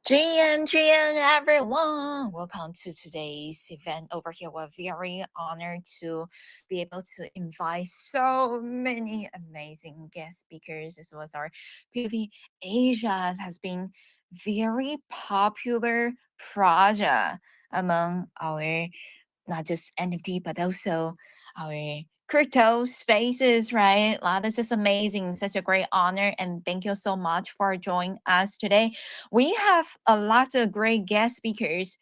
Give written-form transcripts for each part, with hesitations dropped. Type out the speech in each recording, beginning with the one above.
GN everyone, welcome to today's event over here. We're very honored to be able to invite so many amazing guest speakers. This was our POV Asia has been very popular project among our not just NFT but also our crypto spaces, right? Wow, this is amazing. Such a great honor. And thank you so much for joining us today. We have a lot of great guest speakers.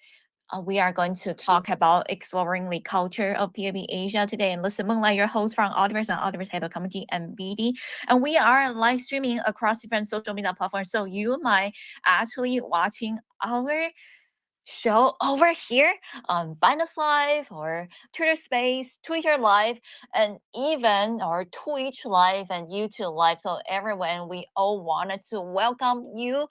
We are going to talk about exploring the culture of POB Asia today. And listen, Moonlight, your host from Audivers and Audivers Head of Community and BD. And we are live streaming across different social media platforms. So you might actually watching our show over here on Binance Live or Twitter Space, Twitter Live, and even our Twitch Live and YouTube Live. So everyone, we all wanted to welcome you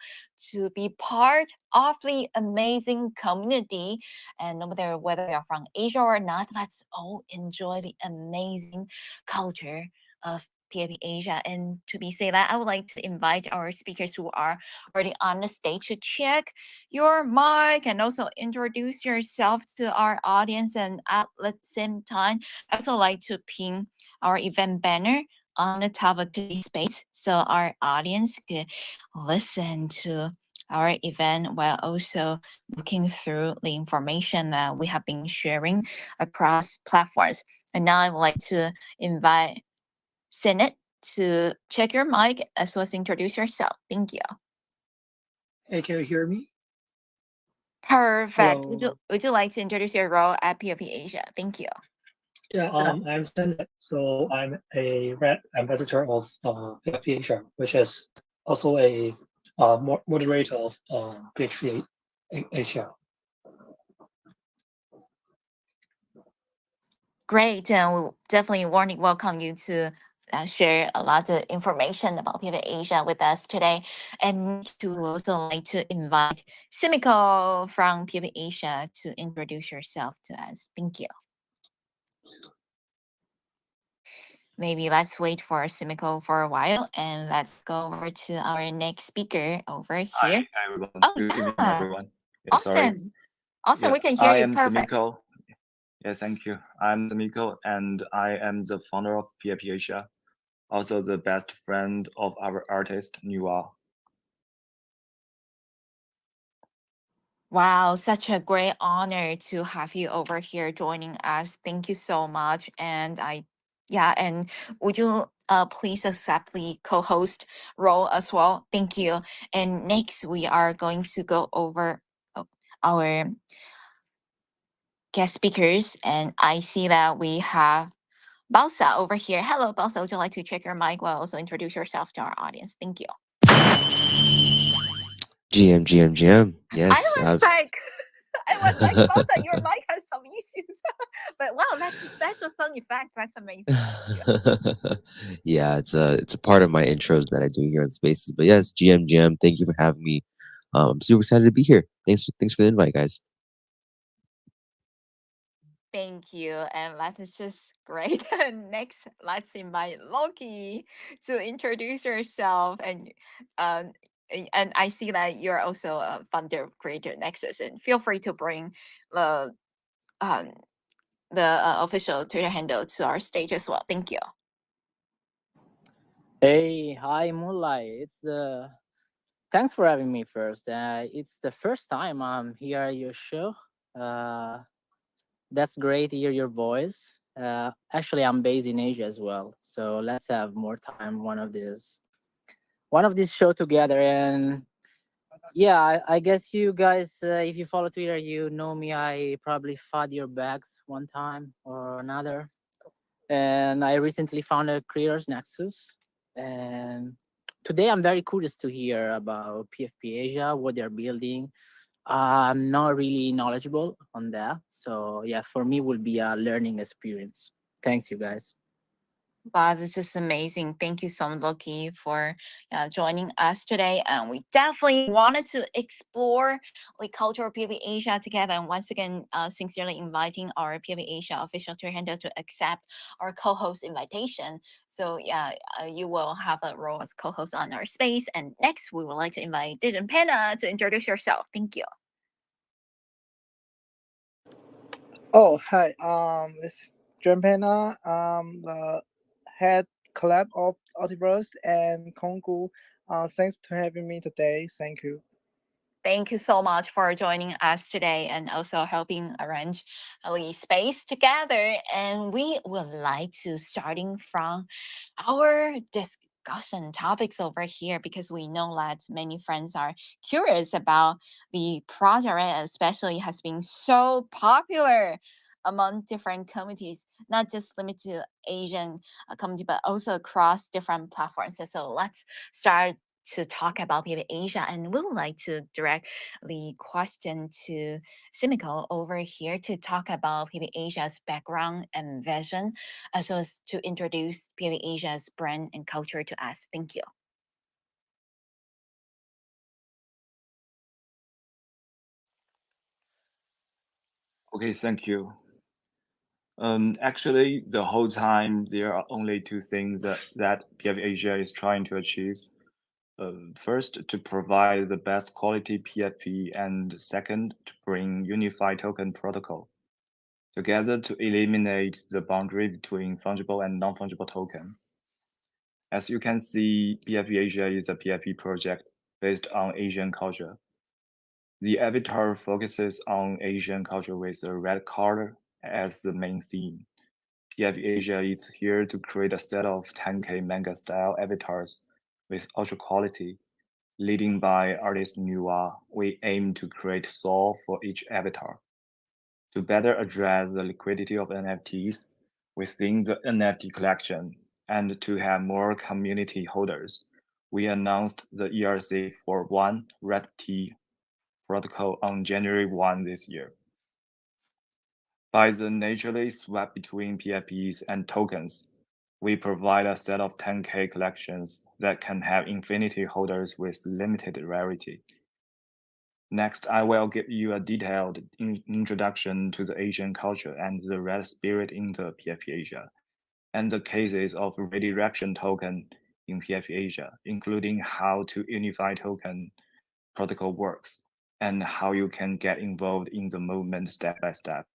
to be part of the amazing community. And no matter whether you're from Asia or not, let's all enjoy the amazing culture of PAP Asia. And to be say that, I would like to invite our speakers who are already on the stage to check your mic and also introduce yourself to our audience. And at the same time, I also like to pin our event banner on the top of today's space so our audience could listen to our event while also looking through the information that we have been sharing across platforms. And now I would like to invite Senate to check your mic as well as introduce yourself. Thank you. Hey, can you hear me? Perfect. Hello. Would you like to introduce your role at POP Asia? Thank you. Yeah, I'm Senate. So I'm a red ambassador of PFP Asia, which is also a moderator of PHP Asia. Great. And we definitely warmly welcome you to share a lot of information about POP Asia with us today. And to also like to invite Simiko from POP Asia to introduce yourself to us. Thank you. Maybe let's wait for Simiko for a while and let's go over to our next speaker over here. Hi everyone. Oh, Good evening yeah. everyone. Yeah, sorry. Awesome. Awesome. Yeah, We can hear I you am perfect. Samiko. Yeah, thank you. I'm Samiko and I am the founder of PIP Asia, also the best friend of our artist Nuwa. Wow, such a great honor to have you over here joining us. Thank you so much. And would you please accept the co-host role as well? Thank you. And next we are going to go over our guest speakers. And I see that we have Balsa over here. Hello, Balsa. Would you like to check your mic while also introduce yourself to our audience? Thank you. GM. I Yes. was like, I was like, Balsa, your mic has some issues. But wow, that's a special sound effect. That's amazing. Thank you. Yeah, it's a part of my intros that I do here on Spaces. But yes, GM. Thank you for having me. I'm super excited to be here. Thanks for the invite, guys. Thank you. And that is just great. And next, let's invite Loki to introduce yourself. Um, and I see that you're also a founder of Creator Nexus. And feel free to bring the um, official Twitter handle to our stage as well. Thank you. Hey, hi Moonlight. Thanks for having me first. It's the first time I'm here at your show. Uh, that's great to hear your voice. Actually, I'm based in Asia as well, so let's have more time one of these show together. And yeah, I guess you guys, if you follow Twitter, you know me. I probably fought your bags one time or another, and I recently founded Creators Nexus. And today I'm very curious to hear about PFP Asia, what they're building. I'm not really knowledgeable on that. So yeah, for me will be a learning experience. Thanks you guys. Wow, this is amazing. Thank you so much, Loki, for joining us today. And we definitely wanted to explore like cultural PV Asia together. And once again, sincerely inviting our PV Asia official tour handler to accept our co-host invitation. So yeah, you will have a role as co-host on our space. And next, we would like to invite Dijon Pena to introduce yourself. Thank you. Oh, hi. This is Jampena. The head collab of Altiverse and Kongu. Thanks to having me today. Thank you. Thank you so much for joining us today and also helping arrange the space together. And we would like to starting from our discussion topics over here because we know that many friends are curious about the project, right? Especially has been so popular among different communities, not just limited to Asian community, but also across different platforms. So let's start to talk about PV Asia, and we would like to direct the question to Simiko over here to talk about PV Asia's background and vision, as well as to introduce PV Asia's brand and culture to us. Thank you. Okay, thank you. Actually, the whole time there are only two things that PF Asia is trying to achieve. First, to provide the best quality PFP, and second, to bring unified token protocol together to eliminate the boundary between fungible and non-fungible token. As you can see, PFP Asia is a PFP project based on Asian culture. The avatar focuses on Asian culture with a red color as the main theme. PF Asia is here to create a set of 10K manga style avatars with ultra quality. Leading by artist Nuwa, we aim to create soul for each avatar. To better address the liquidity of NFTs within the NFT collection and to have more community holders, we announced the ERC41 Red T protocol on January 1 this year. By the naturally swap between PFPs and tokens, we provide a set of 10K collections that can have infinity holders with limited rarity. Next, I will give you a detailed introduction to the Asian culture and the red spirit in the PFP Asia, and the cases of redirection token in PFP Asia, including how to unify token protocol works and how you can get involved in the movement step by step.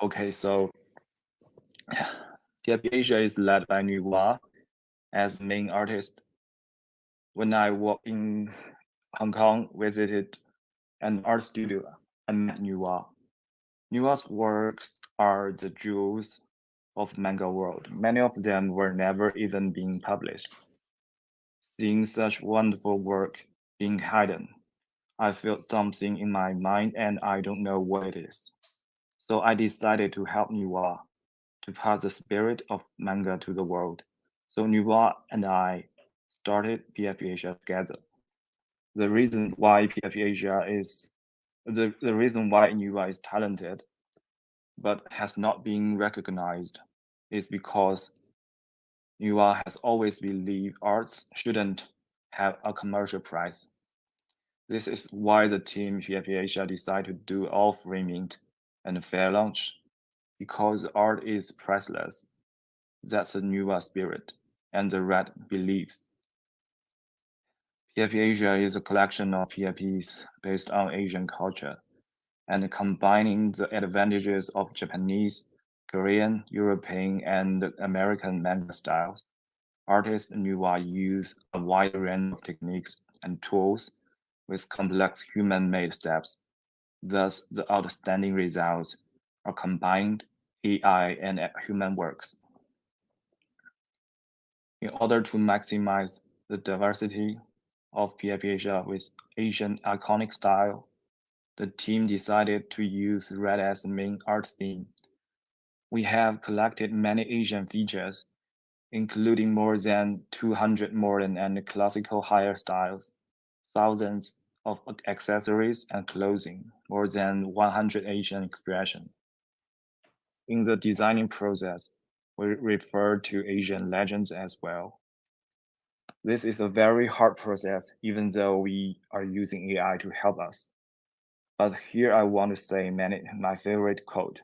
Okay, so PFP Asia is led by Nuwa as main artist. When I walked in Hong Kong, visited an art studio, I met Nuwa. Nuwa's works are the jewels of manga world. Many of them were never even being published. Seeing such wonderful work being hidden, I felt something in my mind and I don't know what it is. So I decided to help Nuwa to pass the spirit of manga to the world. So Nuwa and I started PF Asia together. The reason why PF Asia is the reason why Nuwa is talented but has not been recognized is because Nuwa has always believed arts shouldn't have a commercial price. This is why the team PF Asia decided to do all free mint and fair launch, because art is priceless. That's the Nuwa spirit and the red beliefs. PF Asia is a collection of PFPs based on Asian culture and combining the advantages of Japanese, Korean, European, and American manga styles. Artists Nuwa use a wide range of techniques and tools with complex human-made steps. Thus, the outstanding results are combined AI and human works. In order to maximize the diversity of PF Asia with Asian iconic style, the team decided to use red as the main art theme. We have collected many Asian features, including more than 200 modern and classical hairstyles, thousands of accessories and clothing, more than 100 Asian expressions. In the designing process, we refer to Asian legends as well. This is a very hard process, even though we are using AI to help us. But here I want to say my favorite quote.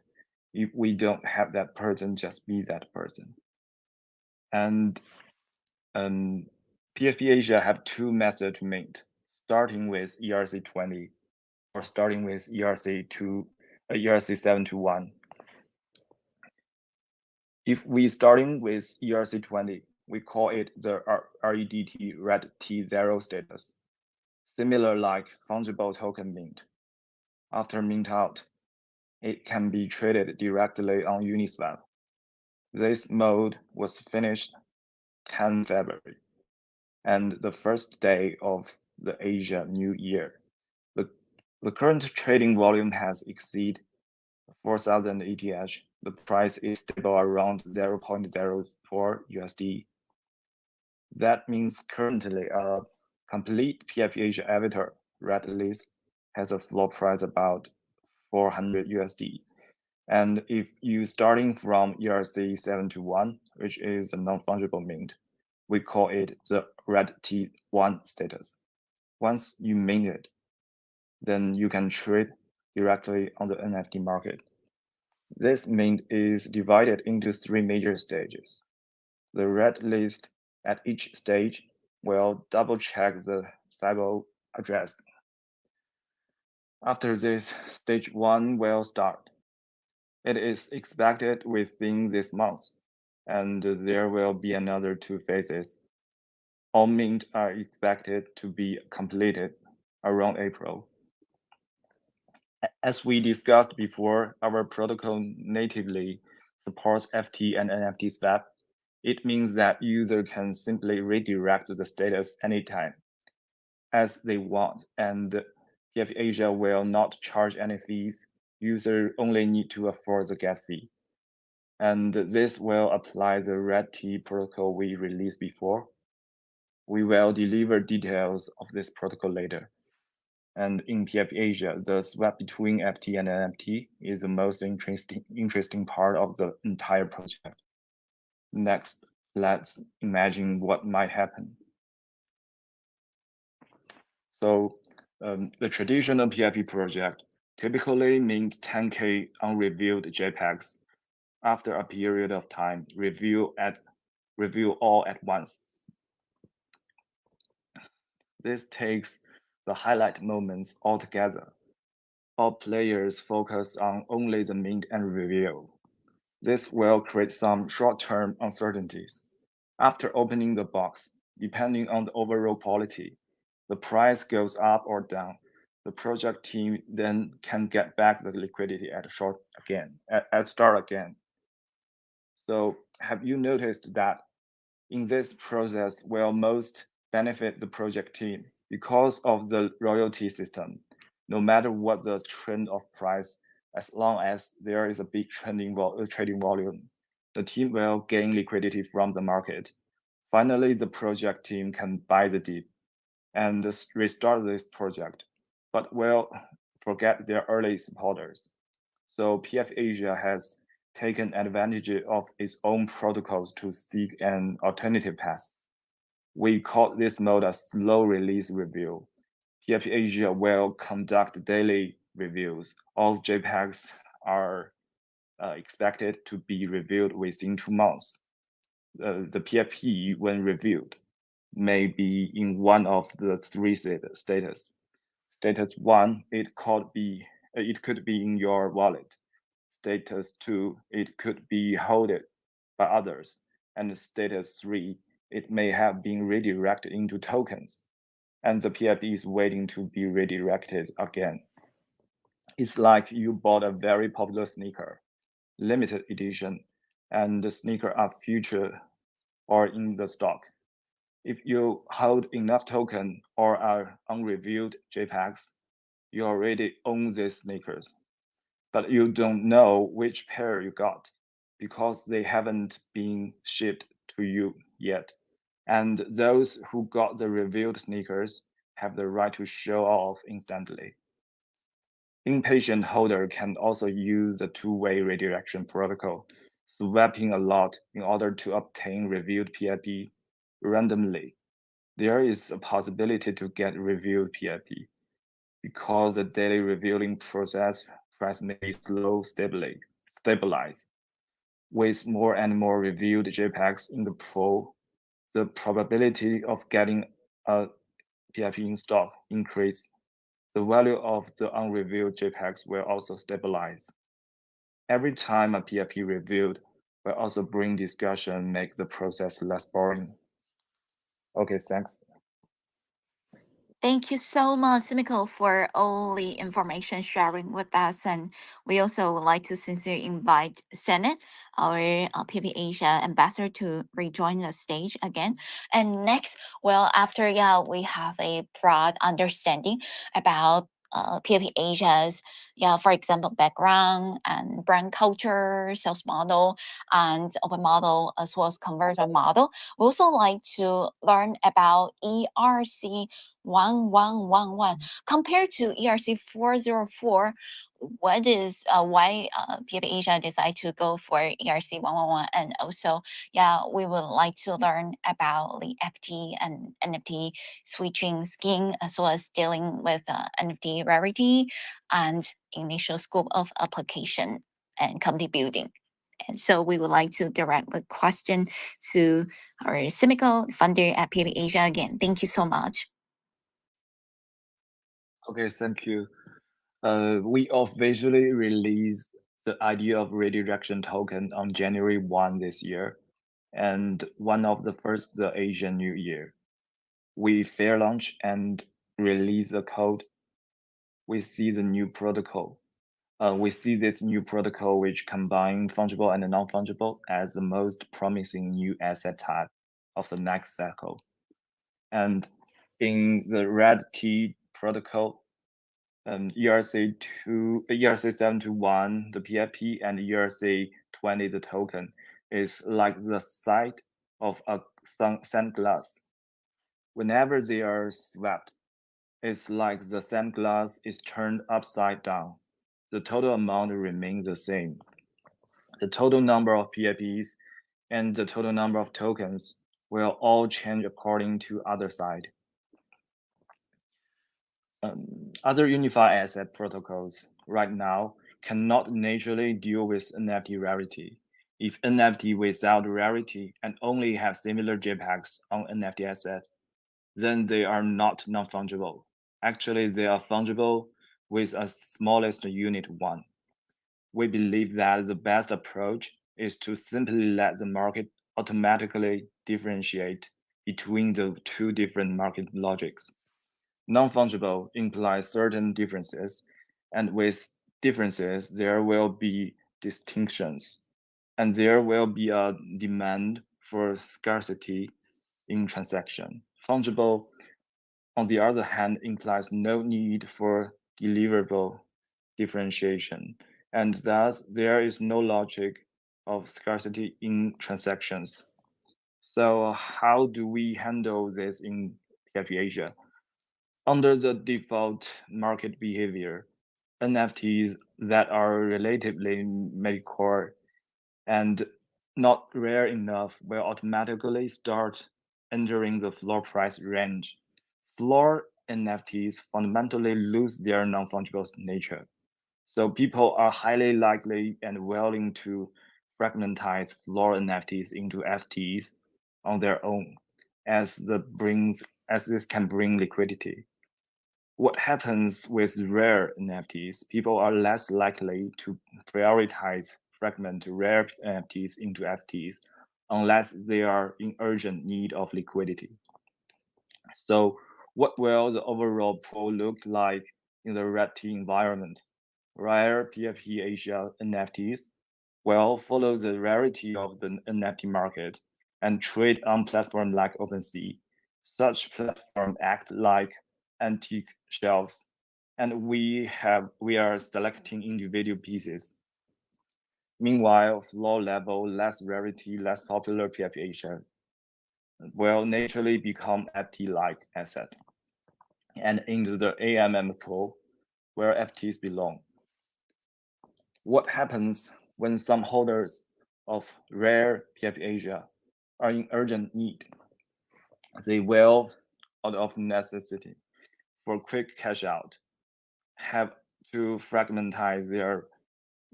If we don't have that person, just be that person. And PFP Asia have two methods to mint, starting with ERC20 or starting with ERC721. If we starting with ERC20, we call it the REDT red T0 status, similar like fungible token mint. After mint out, it can be traded directly on Uniswap. This mode was finished 10 February, and the first day of the Asia New Year. The current trading volume has exceeded 4,000 ETH. The price is stable around 0.04 USD. That means currently a complete PFP Asia avatar red list has a floor price about 400 USD. And if you starting from ERC721, which is a non-fungible mint, we call it the red T1 status. Once you mint it, then you can trade directly on the NFT market. This mint is divided into three major stages. The red list at each stage will double-check the Cyber address. After this, stage 1 will start. It is expected within this month, and there will be another 2 phases. All mint are expected to be completed around April. As we discussed before, our protocol natively supports FT and NFT swap. It means that user can simply redirect the status anytime as they want, and PF Asia will not charge any fees. User only need to afford the gas fee. And this will apply the Red T protocol we released before. We will deliver details of this protocol later. And in PF Asia, the swap between FT and NFT is the most interesting part of the entire project. Next, let's imagine what might happen. So the traditional PFP project typically means 10K unreviewed JPEGs. After a period of time, review all at once. This takes the highlight moments all together. All players focus on only the mint and review. This will create some short-term uncertainties. After opening the box, depending on the overall quality, the price goes up or down. The project team then can get back the liquidity at start again. So have you noticed that in this process will most benefit the project team because of the royalty system? No matter what the trend of price, as long as there is a big trading volume, the team will gain liquidity from the market. Finally, the project team can buy the dip and restart this project, but will forget their early supporters. So PF Asia has taken advantage of its own protocols to seek an alternative path. We call this mode a slow release review. PF Asia will conduct daily reviews. All JPEGs are expected to be reviewed within 2 months. The PFP, when reviewed, may be in one of the 3 status. Status 1, it could be in your wallet. Status 2, it could be held by others. And status 3, it may have been redirected into tokens. And the PFP is waiting to be redirected again. It's like you bought a very popular sneaker, limited edition, and the sneaker are future or in the stock. If you hold enough token or are unreviewed JPEGs, you already own these sneakers, but you don't know which pair you got because they haven't been shipped to you yet. And those who got the reviewed sneakers have the right to show off instantly. Impatient holder can also use the two-way redirection protocol swapping a lot in order to obtain reviewed PIP randomly. There is a possibility to get reviewed PIP because the daily reviewing process price may stabilize. With more and more reviewed JPEGs in the pool, the probability of getting a PIP in stock increase. The value of the unreviewed JPEGs will also stabilize. Every time a PIP reviewed will also bring discussion, make the process less boring. Okay, thanks. Thank you so much, Simiko, for all the information sharing with us. And we also would like to sincerely invite Senate, our PP Asia ambassador, to rejoin the stage again. And next, well, after we have a broad understanding about PAP Asia's, for example, background and brand culture, sales model, and open model, as well as conversion model. We also like to learn about ERC 1111 compared to ERC 404. What is why PAP Asia decide to go for ERC 111? And also, we would like to learn about the FT and NFT switching scheme, as well as dealing with NFT rarity and initial scope of application and community building. And so we would like to direct the question to our Simiko, founder at PAP Asia again. Thank you so much. Okay, thank you. We officially released the idea of redirection token on January 1 this year, and one of the first the Asian New Year. We fair launch and release the code. We see the new protocol. We see this new protocol which combine fungible and non-fungible as the most promising new asset type of the next cycle. And in the red T protocol, ERC721, the PIP, and ERC20, the token, is like the side of a sandglass. Whenever they are swapped, it's like the sandglass is turned upside down. The total amount remains the same. The total number of PIPs and the total number of tokens will all change according to other side. Other unified asset protocols right now cannot naturally deal with NFT rarity. If NFT without rarity and only have similar JPEGs on NFT assets, then they are not non-fungible. Actually, they are fungible with a smallest unit 1. We believe that the best approach is to simply let the market automatically differentiate between the two different market logics. Non-fungible implies certain differences, and with differences, there will be distinctions, and there will be a demand for scarcity in transaction. Fungible, on the other hand, implies no need for deliverable differentiation, and thus there is no logic of scarcity in transactions. So how do we handle this in PIP Asia? Under the default market behavior, NFTs that are relatively mediocre and not rare enough will automatically start entering the floor price range. Floor NFTs fundamentally lose their non-fungible nature. So people are highly likely and willing to fragmentize floor NFTs into FTs on their own, as this can bring liquidity. What happens with rare NFTs? People are less likely to prioritize fragment rare NFTs into FTs unless they are in urgent need of liquidity. So what will the overall pool look like in the red T environment? Rare PIP Asia NFTs will follow the rarity of the NFT market and trade on platforms like OpenSea. Such platforms act like antique shelves, and we are selecting individual pieces. Meanwhile, floor level, less rarity, less popular PIP Asia will naturally become FT-like asset and into the AMM pool where FTs belong. What happens when some holders of rare PFP Asia are in urgent need. They will, out of necessity, for quick cash out, have to fragmentize their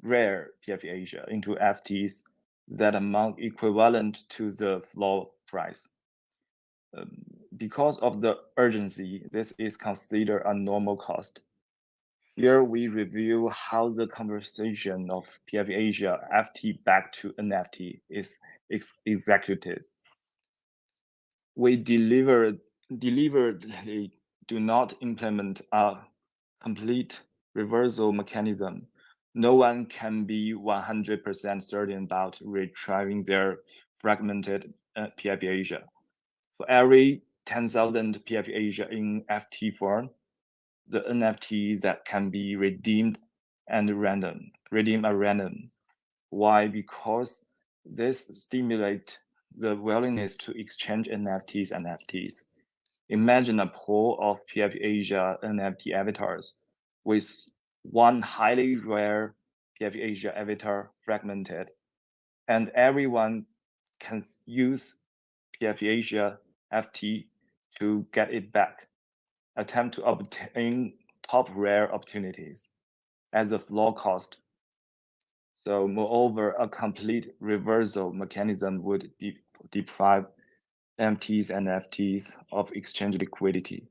rare PFP Asia into FTs that amount equivalent to the floor price. Because of the urgency, this is considered a normal cost. Here we review how the conversation of PFP Asia FT back to NFT is executed. We deliberately do not implement a complete reversal mechanism. No one can be 100% certain about retrieving their fragmented PFP Asia. For every 10,000 PFP Asia in FT form, the NFT that can be redeemed are random. Why? Because this stimulates the willingness to exchange NFTs and FTs. Imagine a pool of PF Asia NFT avatars with one highly rare PF Asia avatar fragmented, and everyone can use PF Asia FT to get it back. Attempt to obtain top rare opportunities at the floor cost. So moreover, a complete reversal mechanism would deprive MTs and FTs of exchange liquidity.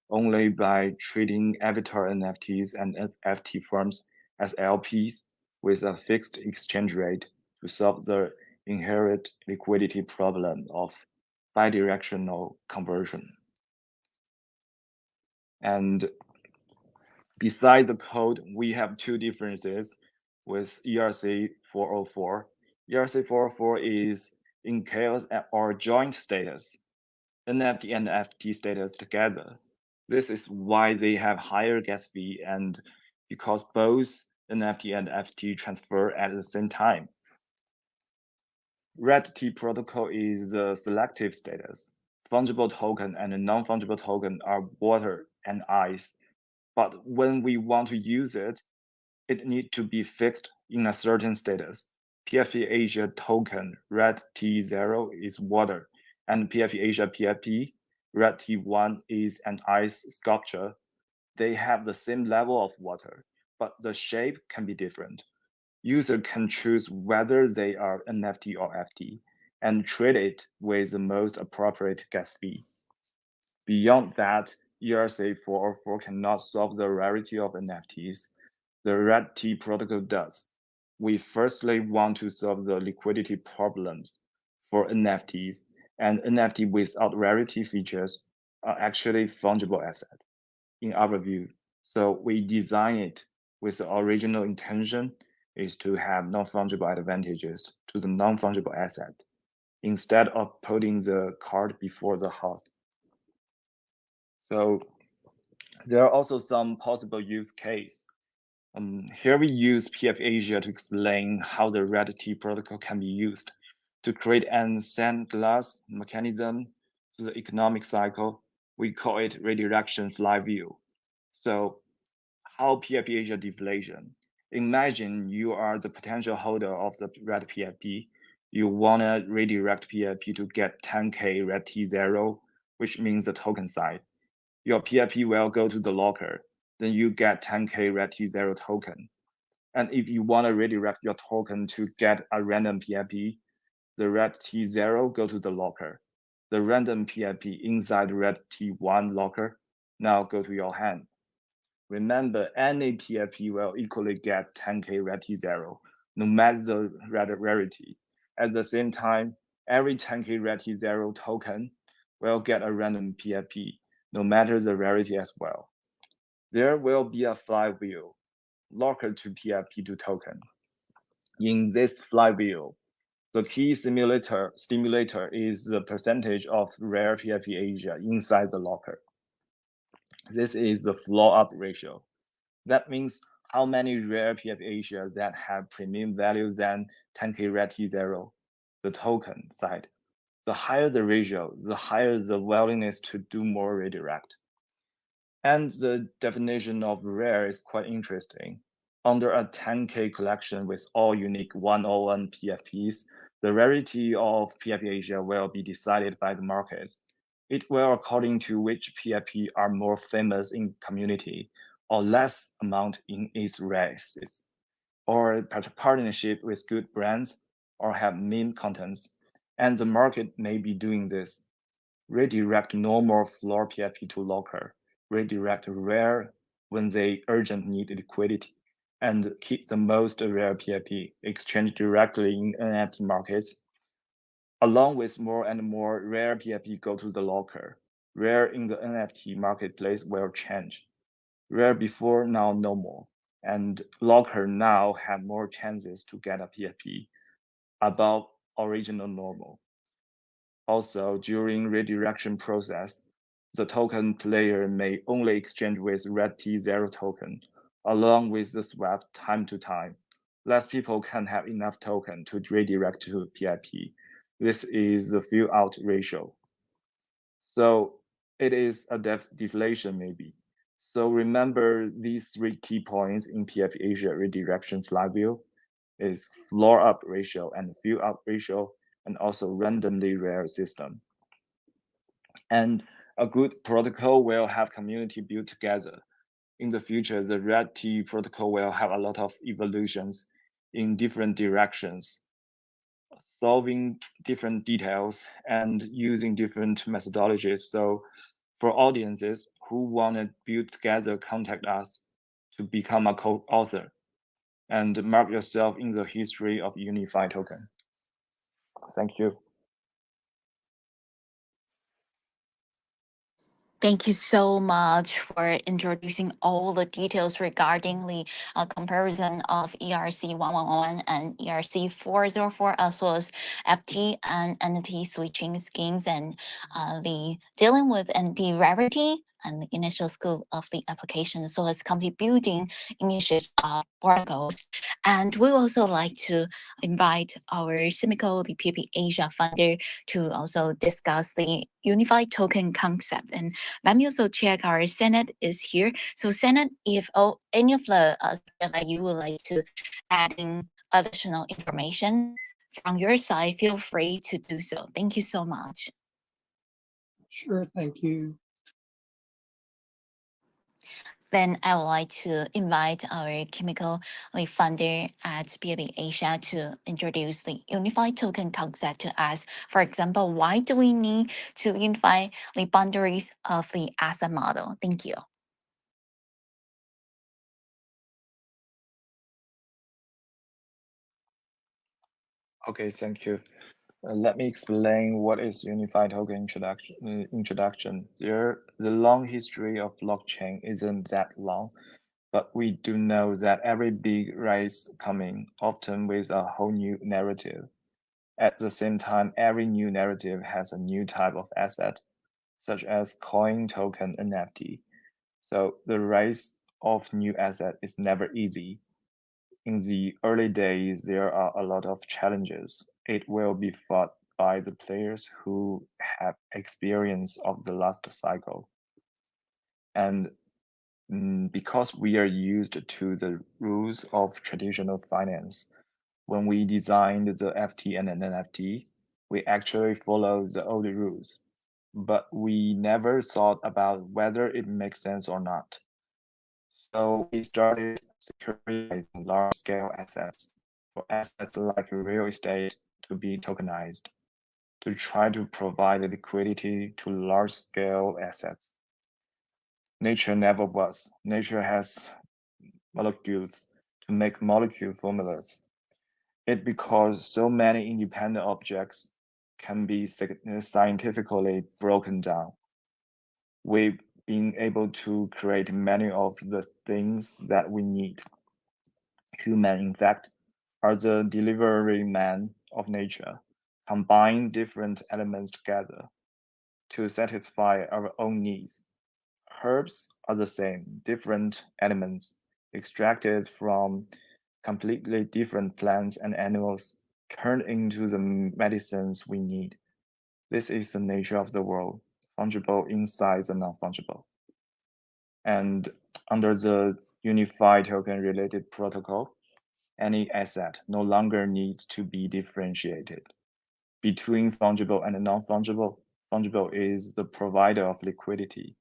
Only by treating avatar NFTs and FT firms as LPs with a fixed exchange rate to solve the inherent liquidity problem of bidirectional conversion. And besides the code, we have two differences with ERC 404. ERC 404 is in chaos or joint status, NFT and FT status together. This is why they have higher gas fee and because both NFT and FT transfer at the same time. RED-T protocol is a selective status. Fungible token and non-fungible token are water and ice. But when we want to use it, it needs to be fixed in a certain status. PFP Asia token RED-T0 is water, and PFP Asia PFP RED-T1 is an ice sculpture. They have the same level of water, but the shape can be different. User can choose whether they are NFT or FT and trade it with the most appropriate gas fee. Beyond that, ERC 404 cannot solve the rarity of NFTs. The RED-T protocol does. We firstly want to solve the liquidity problems for NFTs, and NFT without rarity features are actually fungible asset, in our view. So we design it with the original intention is to have non-fungible advantages to the non-fungible asset, instead of putting the cart before the horse. So there are also some possible use case. Here we use PF Asia to explain how the RED-T protocol can be used to create an sandglass mechanism to the economic cycle. We call it redirection flywheel. So how PFP Asia deflation? Imagine you are the potential holder of the red PFP. You want to redirect PFP to get 10K red T0, which means the token side. Your PFP will go to the locker. Then you get 10K red T0 token. And if you want to redirect your token to get a random PFP, the red T0 go to the locker. The random PFP inside red T1 locker now go to your hand. Remember, any PFP will equally get 10K red T0, no matter the rarity. At the same time, every 10K red T0 token will get a random PFP, no matter the rarity as well. There will be a flywheel, locker to PFP to token. In this flywheel, the key stimulator is the percentage of rare PFP Asia inside the locker. This is the floor up ratio. That means how many rare PF Asia that have premium value than 10K red T0, the token side. The higher the ratio, the higher the willingness to do more redirect. And the definition of rare is quite interesting. Under a 10K collection with all unique 101 PFPs, the rarity of PFP Asia will be decided by the market. It will according to which PFP are more famous in community or less amount in its races, or partnership with good brands, or have meme contents. And the market may be doing this. Redirect normal floor PFP to locker, redirect rare when they urgent need liquidity, and keep the most rare PFP exchange directly in NFT markets. Along with more and more rare PFP go to the locker. Rare in the NFT marketplace will change. Rare before, now no more. And locker now have more chances to get a PFP above original normal. Also, during redirection process, the token player may only exchange with red T0 token, along with the swap time to time. Less people can have enough token to redirect to PIP. This is the fill out ratio. So it is a deflation maybe. So remember these three key points in PF Asia redirection flywheel is floor up ratio and fill out ratio, and also randomly rare system. And a good protocol will have community built together. In the future, the red T protocol will have a lot of evolutions in different directions, solving different details and using different methodologies. So for audiences who want to build together, contact us to become a co-author and mark yourself in the history of Unified Token. Thank you. Thank you so much for introducing all the details regarding the comparison of ERC 111 and ERC 404, as well as FT and NFT switching schemes, and the dealing with NP rarity and the initial scope of the application, so as contributing initiative protocols. And we also like to invite our Simico, the PP Asia funder, to also discuss the unified token concept. And let me also check our Senate is here. So Senate, if any of the that you would like to add in additional information from your side, feel free to do so. Thank you so much. Sure, thank you. Then I would like to invite our chemical founder at BAB Asia to introduce the unified token concept to us. For example, why do we need to unify the boundaries of the asset model? Thank you. Okay, thank you. Let me explain what is unified token introduction. The long history of blockchain isn't that long, but we do know that every big rise coming, often with a whole new narrative. At the same time, every new narrative has a new type of asset, such as coin, token, NFT. So the rise of new asset is never easy. In the early days, there are a lot of challenges. It will be fought by the players who have experience of the last cycle. And because we are used to the rules of traditional finance, when we designed the FT and an NFT, we actually follow the old rules, but we never thought about whether it makes sense or not. So we started securitizing large-scale assets, for assets like real estate to be tokenized, to try to provide liquidity to large-scale assets. Nature never was. Nature has molecules to make molecule formulas. It because so many independent objects can be scientifically broken down. We've been able to create many of the things that we need. Human, in fact, are the delivery man of nature, combine different elements together to satisfy our own needs. Herbs are the same, different elements extracted from completely different plants and animals turned into the medicines we need. This is the nature of the world, fungible inside the non-fungible. And under the unified token-related protocol, any asset no longer needs to be differentiated between fungible and non-fungible. Fungible is the provider of liquidity,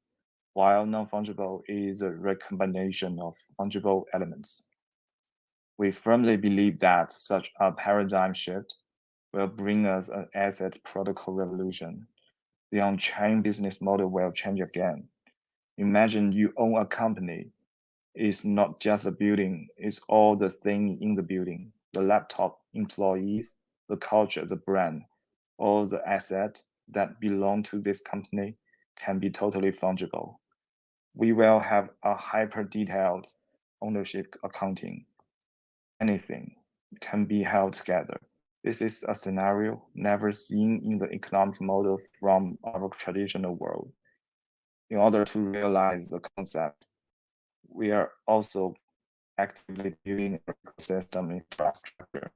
while non-fungible is a recombination of fungible elements. We firmly believe that such a paradigm shift will bring us an asset protocol revolution. The on-chain business model will change again. Imagine you own a company. It's not just a building, it's all the things in the building. The laptop, employees, the culture, the brand, all the assets that belong to this company can be totally fungible. We will have a hyper-detailed ownership accounting. Anything can be held together. This is a scenario never seen in the economic model from our traditional world. In order to realize the concept, we are also actively building an ecosystem infrastructure.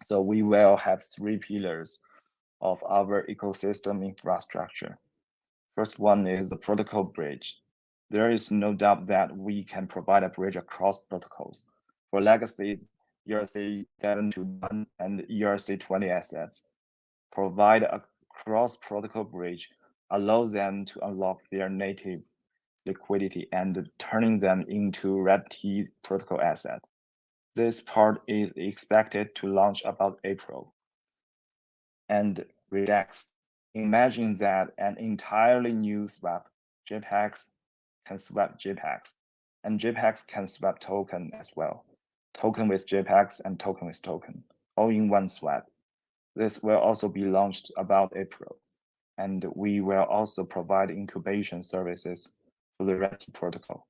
So we will have three pillars of our ecosystem infrastructure. First one is the protocol bridge. There is no doubt that we can provide a bridge across protocols. For legacies, ERC-721 and ERC-20 assets, provide a cross-protocol bridge allows them to unlock their native liquidity and turning them into RED-T protocol asset. This part is expected to launch about April. And Redux. Imagine that an entirely new swap, JPEGs, can swap JPEGs, and JPEGs can swap token as well. Token with JPEGs and token with token, all in one swap. This will also be launched about April, and we will also provide incubation services for the RED protocol.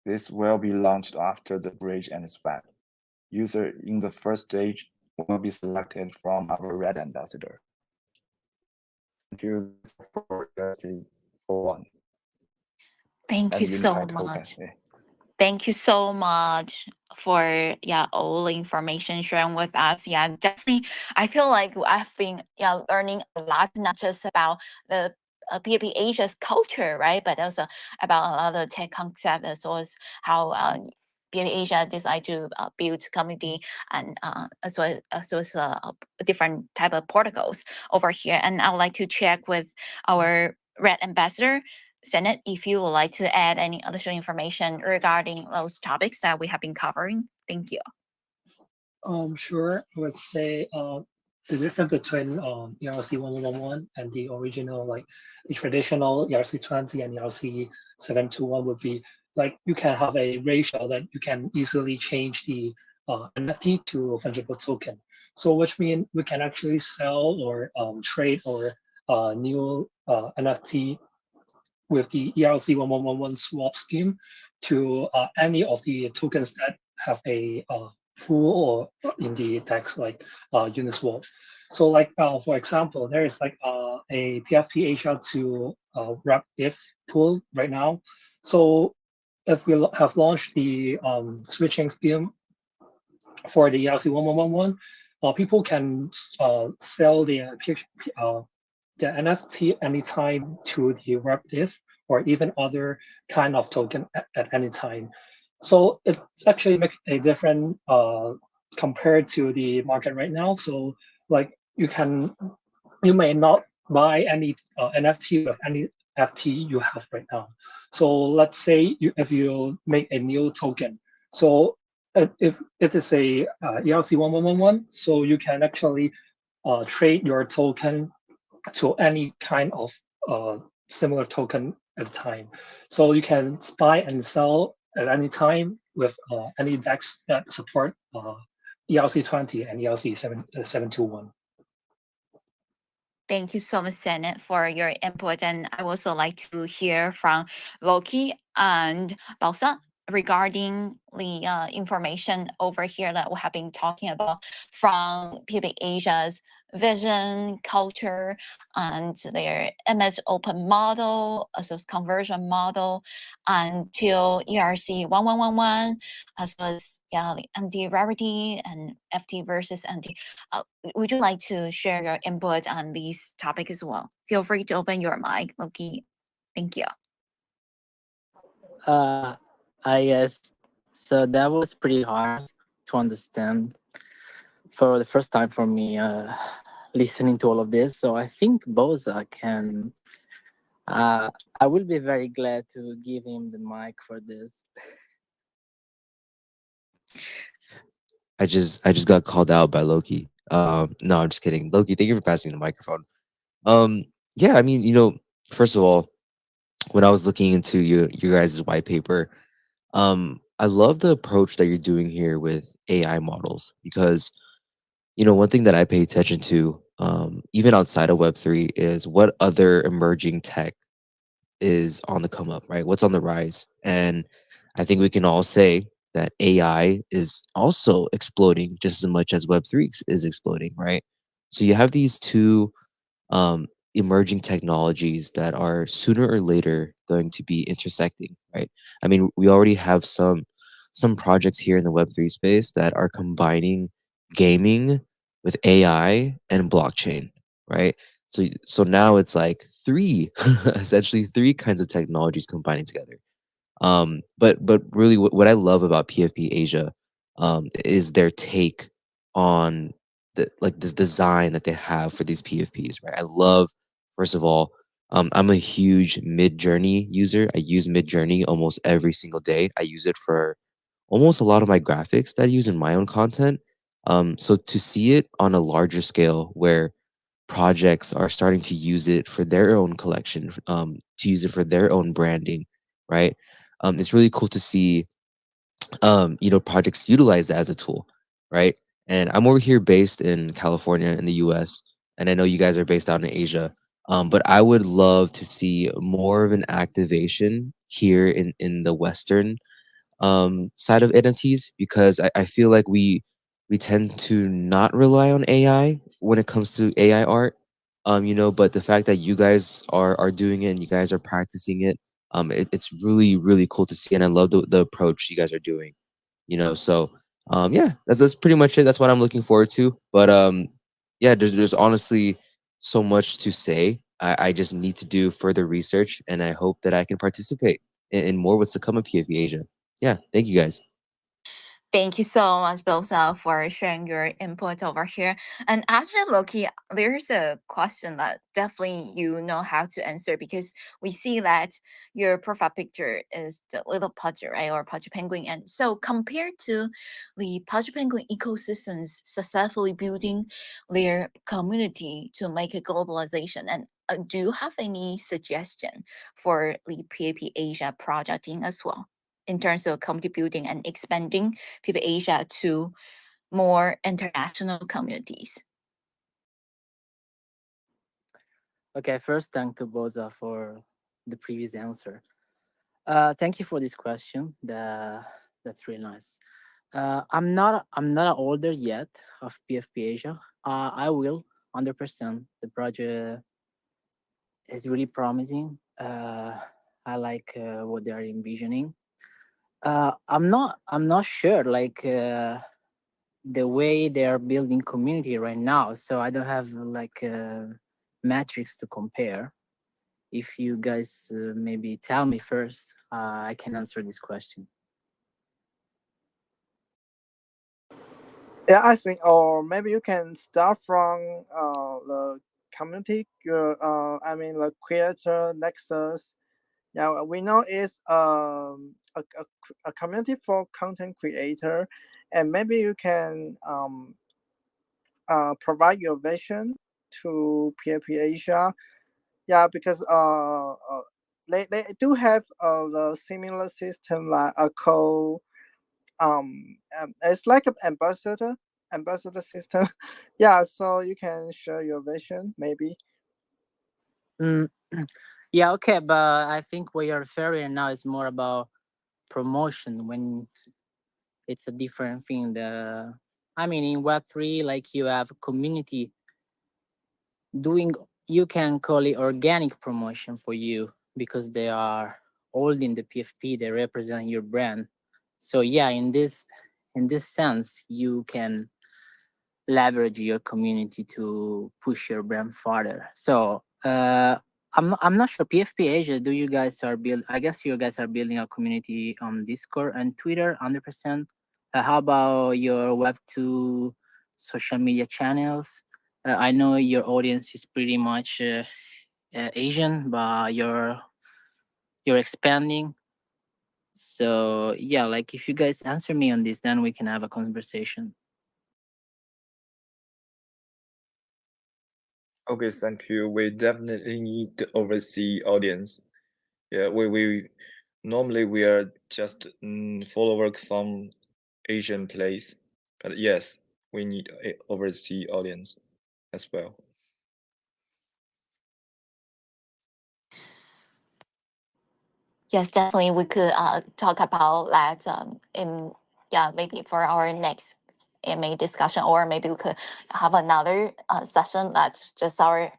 This will be launched after the bridge and swap. User in the first stage will be selected from our RED ambassador. Thank you for ERC-41 Thank and you so unified token. much. Thank you so much for all the information sharing with us. Yeah, definitely. I feel like I've been learning a lot, not just about the PAP Asia's culture, right, but also about a lot of tech concepts as well as how PAP Asia decide to build community and as well as different type of protocols over here. And I would like to check with our Red Ambassador Senate, if you would like to add any additional information regarding those topics that we have been covering. Thank you. Sure. I would say the difference between ERC-1111 and the original, like the traditional ERC-20 and ERC-721 would be like you can have a ratio that you can easily change the NFT to fungible token. So which means we can actually sell or trade or new NFT with the ERC-1111 swap scheme to any of the tokens that have a pool or in the DEX like Uniswap. So like for example, there is like a PFP Asia to wrap if pool right now. So if we have launched the switching scheme for the ERC-1111, people can sell the NFT anytime to the wrap if or even other kind of token at any time. So it actually makes a different compared to the market right now. So like you may not buy any NFT with any FT you have right now. So let's say if you make a new token, so if it is a ERC-1111, so you can actually trade your token to any kind of similar token at a time. So you can buy and sell at any time with any DEX that support ERC-20 and ERC-721. Thank you so much, Senate, for your input. And I would also like to hear from Loki and Balsa regarding the information over here that we have been talking about from PB Asia's vision, culture, and their image open model, as well as conversion model, until ERC 1111, as well as the anti-rarity and FT versus anti. Would you like to share your input on these topics as well? Feel free to open your mic, Loki. Thank you. Yes. So that was pretty hard to understand for the first time for me, listening to all of this. So I think Boza can. I will be very glad to give him the mic for this. I just got called out by Loki. No, I'm just kidding. Loki, thank you for passing me the microphone. Um, yeah, I mean, first of all, when I was looking into your guys' white paper, I love the approach that you're doing here with AI models because one thing that I pay attention to, even outside of Web3, is what other emerging tech is on the come up, right? What's on the rise? And I think we can all say that AI is also exploding just as much as Web3 is exploding, right? So you have these two um, emerging technologies that are sooner or later going to be intersecting, right? I mean, we already have some projects here in the Web3 space that are combining gaming with AI and blockchain, right? So now it's like three, essentially three kinds of technologies combining together. But really, what I love about PFP Asia, is their take on this design that they have for these PFPs. Right, I love, first of all, I'm a huge Mid Journey user. I use Mid Journey almost every single day. I use it for almost a lot of my graphics that I use in my own content. So to see it on a larger scale, where projects are starting to use it for their own collection, to use it for their own branding, right? It's really cool to see, projects utilize that as a tool, right? And I'm over here based in California in the US, and I know you guys are based out in Asia. But I would love to see more of an activation here in the Western side of NFTs because I feel like we tend to not rely on AI when it comes to AI art. But the fact that you guys are doing it and you guys are practicing it, it's really really cool to see, and I love the approach you guys are doing. So yeah, that's pretty much it. That's what I'm looking forward to. But yeah, there's honestly so much to say. I just need to do further research, and I hope that I can participate in more what's to come of PFP Asia. Yeah, thank you guys. Thank you so much, Bosa, for sharing your input over here. And actually, Loki, there's a question that definitely you know how to answer because we see that your profile picture is the little Pudgy, right, or Pudgy Penguin. And so, compared to the Pudgy Penguin ecosystems successfully building their community to make a globalization, and do you have any suggestion for the PAP Asia projecting as well in terms of community building and expanding people Asia to more international communities? Okay, first thank to Boza for the previous answer. Thank you for this question. That's really nice. I'm not older yet of PFP Asia. I will 100%. The project is really promising. I like what they are envisioning. I'm not sure like the way they are building community right now. So I don't have like metrics to compare. If you guys maybe tell me first, I can answer this question. Yeah, I think, or maybe you can start from the community. I mean, the creator Nexus. Yeah, we know it's a community for content creator, and maybe you can provide your vision to PAP Asia. Yeah, because they do have the similar system like a co it's like an ambassador system. Yeah, so you can share your vision maybe. Mm, yeah, okay, but I think what you're referring now is more about promotion when it's a different thing. I mean, in Web3, like you have community doing, you can call it organic promotion for you because they are holding the PFP, they represent your brand. So yeah, in this sense, you can leverage your community to push your brand farther. So I'm not sure. PFP Asia, do you guys are build? I guess you guys are building a community on Discord and Twitter, 100%. How about your Web2 social media channels? I know your audience is pretty much Asian, but you're expanding. So yeah, like if you guys answer me on this, then we can have a conversation. Okay, thank you. We definitely need to oversee audience. Yeah, we normally we are just follower from Asian place, but yes, we need a oversee audience as well. Yes, definitely. We could talk about that in, yeah, maybe for our next AMA discussion, or maybe we could have another session that's just our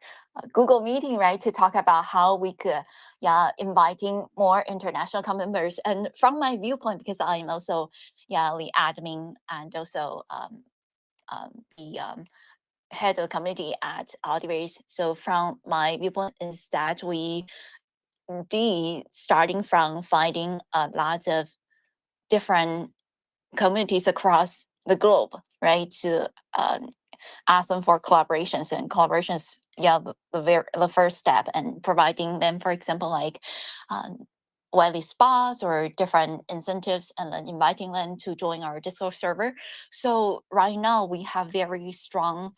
Google meeting, right, to talk about how we could, yeah, inviting more international members. And from my viewpoint, because I'm also, yeah, the admin and also the head of community at Audivays. So from my viewpoint is that we indeed starting from finding a lot of different communities across the globe, right? To ask them for collaborations, and collaborations, yeah, the first step, and providing them, for example, like Wiley spots or different incentives, and then inviting them to join our Discord server. So right now we have very strong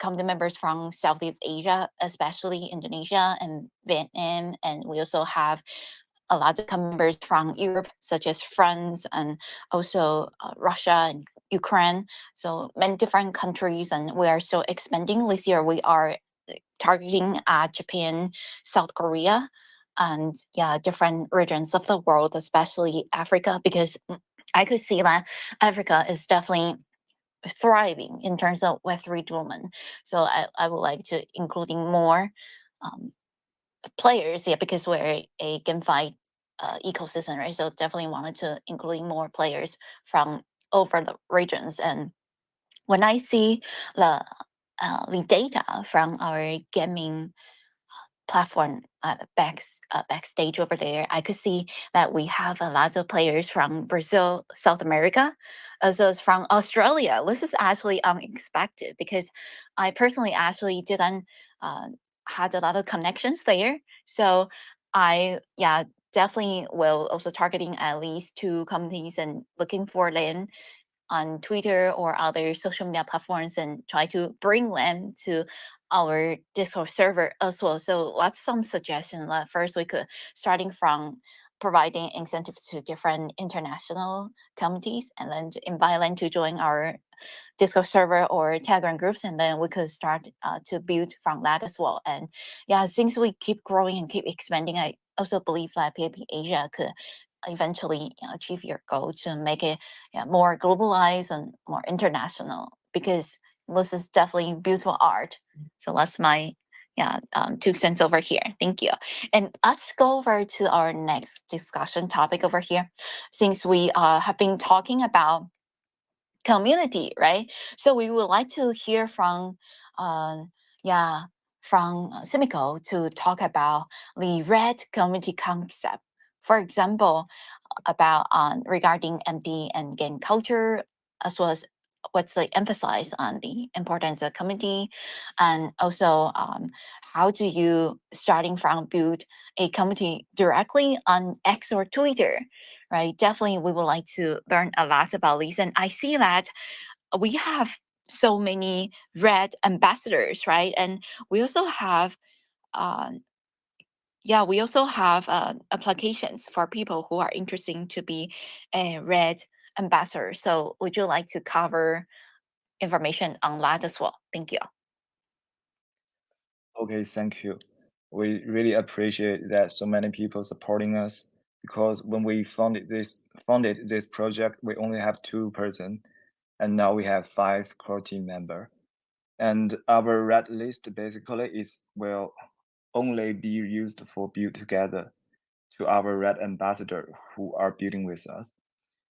community members from Southeast Asia, especially Indonesia and Vietnam, and we also have a lot of members from Europe, such as France and also Russia and Ukraine. So many different countries, and we are still expanding. This year, we are targeting at Japan, South Korea, and yeah, different regions of the world, especially Africa, because I could see that Africa is definitely thriving in terms of Web3 development. So I would like to including more um, players, yeah, because we're a GameFi ecosystem, right? So definitely wanted to include more players from over the regions. And when I see the data from our gaming platform backstage over there, I could see that we have a lot of players from Brazil, South America, as well as from Australia. This is actually unexpected because I personally actually didn't uh, had a lot of connections there. So I, yeah, definitely will also targeting at least two companies and looking for them on Twitter or other social media platforms and try to bring them to our Discord server as well. So that's some suggestion. First, we could starting from providing incentives to different international communities, and then to invite them to join our Discord server or Telegram groups, and then we could start to build from that as well. And yeah, since we keep growing and keep expanding, I also believe that PAP Asia could eventually achieve your goal to make it, yeah, more globalized and more international, because this is definitely beautiful art. So that's my, yeah, 2 cents over here. Thank you. And let's go over to our next discussion topic over here. Since we have been talking about community, right? So we would like to hear from, uh, yeah, from Simiko to talk about the red community concept. For example, about regarding MD and game culture, as well as what's the emphasis on the importance of community, and also how do you starting from build a community directly on X or Twitter, right? Definitely, we would like to learn a lot about these, and I see that we have so many red ambassadors, right? And we also have uh, yeah, we also have applications for people who are interested to be a red ambassador. So would you like to cover information on that as well? Thank you. Okay, thank you. We really appreciate that so many people supporting us, because when we funded this project, we only have 2 person, and now we have 5 core team member. And our red list basically is will only be used for build together to our red ambassador who are building with us.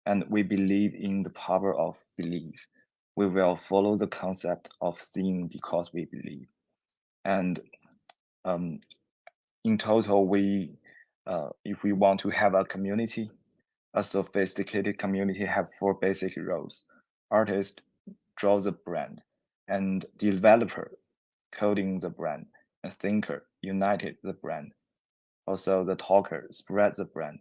And we believe in the power of belief. We will follow the concept of seeing because we believe. And um, in total, if we want to have a community, a sophisticated community, have four basic roles: artist draw the brand, and developer coding the brand, a thinker united the brand, also the talker spread the brand.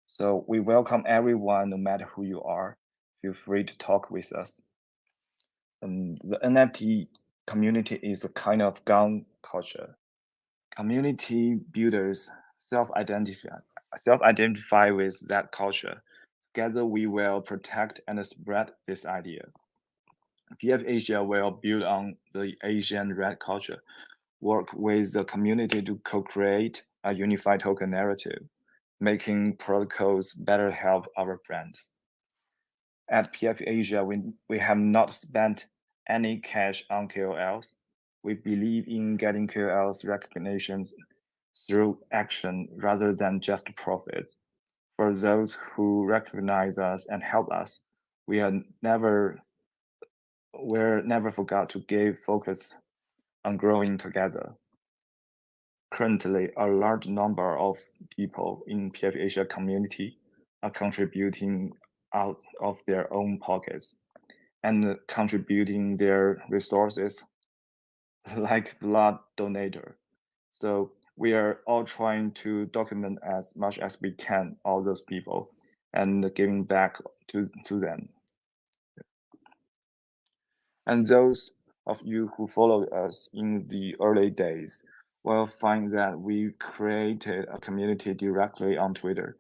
So we welcome everyone, no matter who you are. Feel free to talk with us. The NFT community is a kind of gun culture. Community builders self-identify with that culture. Together, we will protect and spread this idea. PF Asia will build on the Asian red culture, work with the community to co-create a unified token narrative, making protocols better help our brands. At PF Asia, we have not spent any cash on KOLs. We believe in getting KOLs recognition through action rather than just profit. For those who recognize us and help us, we are we're never forgot to give focus on growing together. Currently, a large number of people in PF Asia community are contributing out of their own pockets and contributing their resources like blood donator. So we are all trying to document as much as we can all those people and giving back to them. And those of you who followed us in the early days will find that we've created a community directly on Twitter.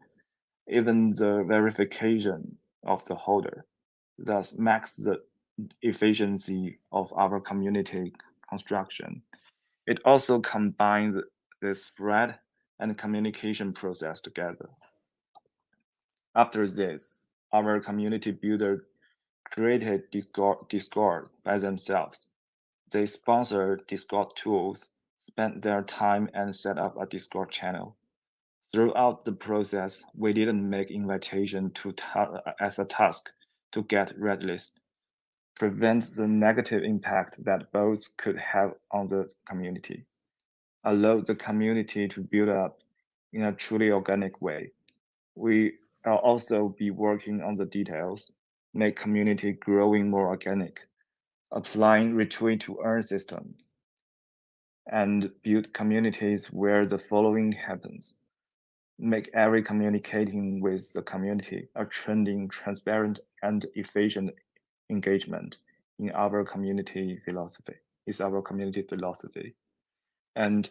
Even the verification of the holder thus max the efficiency of our community construction. It also combines the spread and communication process together. After this, our community builder created Discord by themselves. They sponsored Discord tools, spent their time and set up a Discord channel. Throughout the process, we didn't make invitation as a task to get red list. Prevents the negative impact that both could have on the community. Allow the community to build up in a truly organic way. We will also be working on the details, make community growing more organic, applying retweet to earn system, and build communities where the following happens. Make every communicating with the community a trending, transparent, and efficient engagement in our community philosophy. Is our community philosophy. And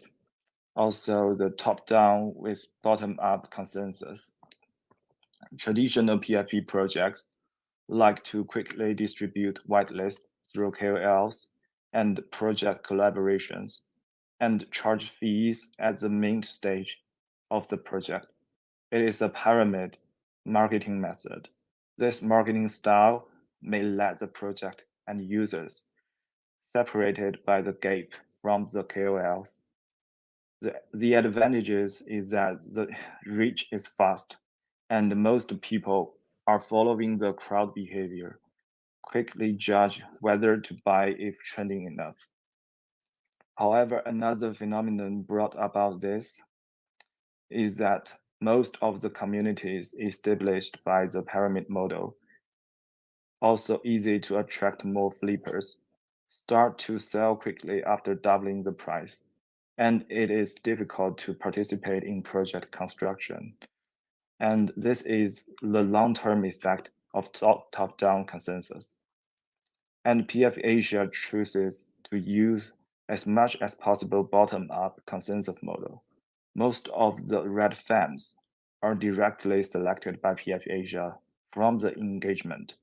also the top-down with bottom-up consensus. Traditional PFP projects like to quickly distribute whitelist through KOLs and project collaborations and charge fees at the mint stage of the project. It is a pyramid marketing method. This marketing style may let the project and users separated by the gap from the KOLs. The advantages is that the reach is fast and most people are following the crowd behavior, quickly judge whether to buy if trending enough. However, another phenomenon brought about this is that most of the communities established by the pyramid model, also easy to attract more flippers, start to sell quickly after doubling the price, and it is difficult to participate in project construction. And this is the long-term effect of top-down consensus. And PF Asia chooses to use as much as possible bottom-up consensus model. Most of the red fans are directly selected by PF Asia from the engagement.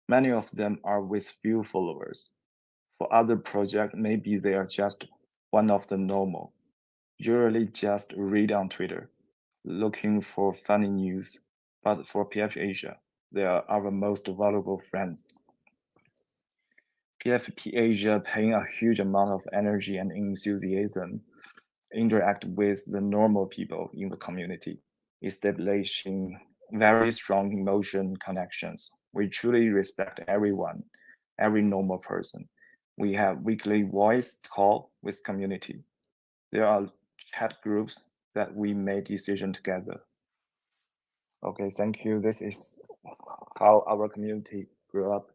Many of them are with few followers. For other projects, maybe they are just one of the normal, usually just read on Twitter, looking for funny news. But for PF Asia, they are our most valuable friends. PFP Asia paying a huge amount of energy and enthusiasm interact with the normal people in the community, establishing very strong emotion connections. We truly respect everyone, every normal person. We have weekly voice call with community. There are chat groups that we made decision together. Okay, thank you. This is how our community grew up.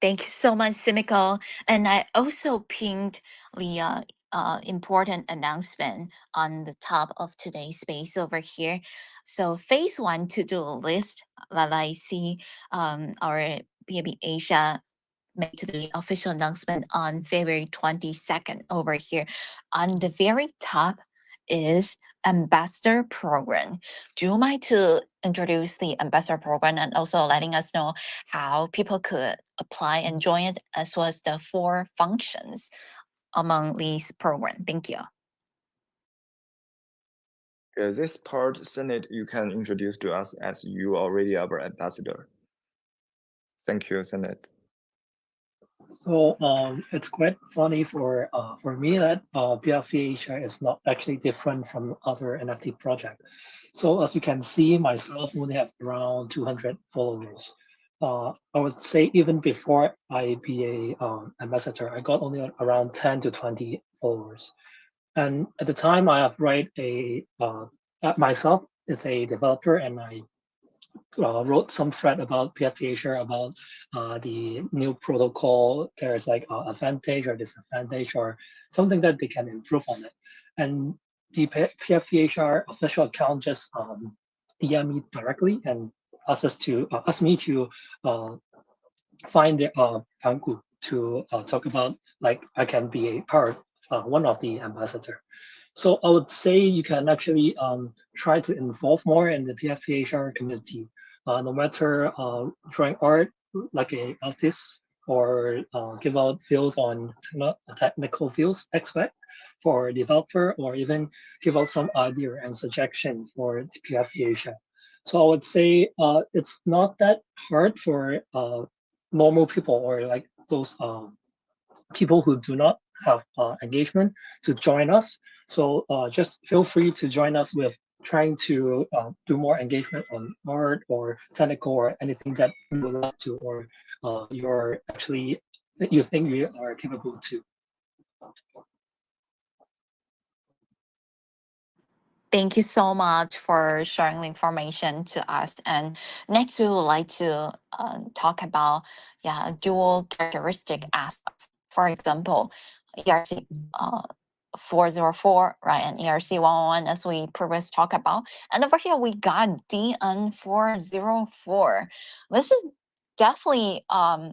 Thank you so much, Simiko. And I also pinned the important announcement on the top of today's space over here. So, phase one to-do list that I see our BAB Asia made the official announcement on February 22nd over here. On the very top is ambassador program. Do you mind to introduce the ambassador program and also letting us know how people could apply and join it, as well as the 4 functions among these program? Thank you. This part, Senate, you can introduce to us as you already our ambassador. Thank you, Senate. So it's quite funny for me that BFVHI is not actually different from other NFT project. So as you can see, myself only have around 200 followers. I would say even before I be a ambassador, I got only around 10 to 20 followers. And at the time, I have write a myself as a developer, and I wrote some thread about PFP Asia about the new protocol. There's like advantage or disadvantage or something that they can improve on it. And the PFP Asia official account just DM me directly and ask me to find the Pangu to talk about like I can be a part one of the ambassador. So I would say you can actually try to involve more in the PFPHR community, no matter drawing art like a artist or give out fields on technical fields expert for developer or even give out some idea and suggestion for the PFPHR. So I would say it's not that hard for normal people or like those people who do not have engagement to join us. So just feel free to join us with trying to do more engagement on art or technical or anything that you would love to or you're actually you think you are capable to. Thank you so much for sharing the information to us. And next, we would like to talk about dual characteristic assets. For example, ERC 404, right, and ERC 111, as we previously talked about. And over here, we got DN 404. This is definitely a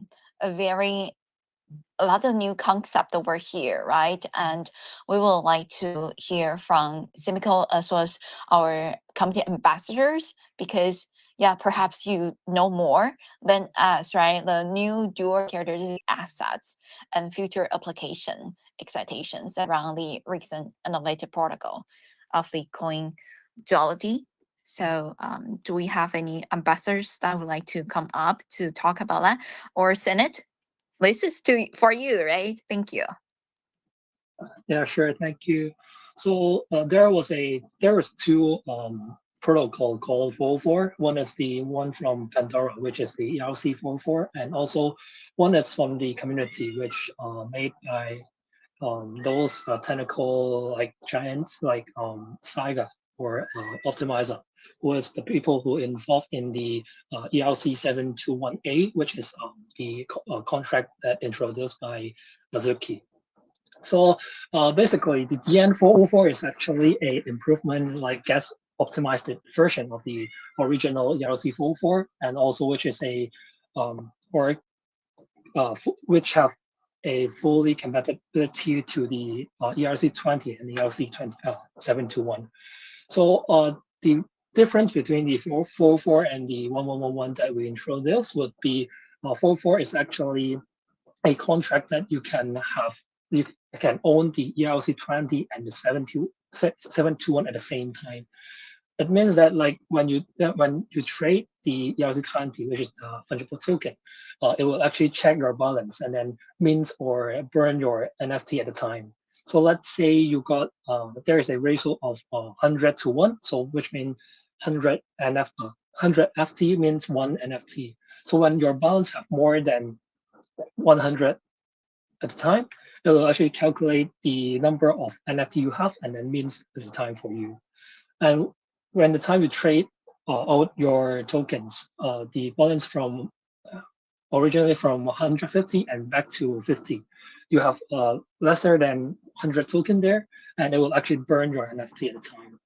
lot of new concept over here, right? And we would like to hear from Simiko as well as our company ambassadors, because perhaps you know more than us, right? The new dual characteristic assets and future application excitations around the recent innovative protocol of the coin duality. So do we have any ambassadors that would like to come up to talk about that, or Senate? This is for you, right? Thank you. Yeah, sure. Thank you. So there was two protocol called 404. One is the one from Pandora, which is the ERC 404, and also one that's from the community, which made by those technical like giants like Saiga or Optimizer, who is the people who involved in the ERC 721A, which is the contract that introduced by Azuki. So basically, the DN404 is actually a improvement, like guest optimized version of the original ERC404, and also which is a or which have a fully compatibility to the ERC20 and the ERC20 721. So the difference between the 444 and the 1111 that we introduced would be 44 is actually a contract that you can have, you can own the ERC20 and the 721 at the same time. It means that like when you trade the ERC20, which is the fungible token, it will actually check your balance and then mint or burn your NFT at the time. So let's say you got there is a ratio of 100 to 1, so which means 100 100 FT means 1 NFT. So when your balance have more than 100 at the time, it will actually calculate the number of NFT you have and then means the time for you. And when the time you trade out your tokens, the balance from originally from 150 and back to 50, you have lesser than 100 token there, and it will actually burn your NFT at the time.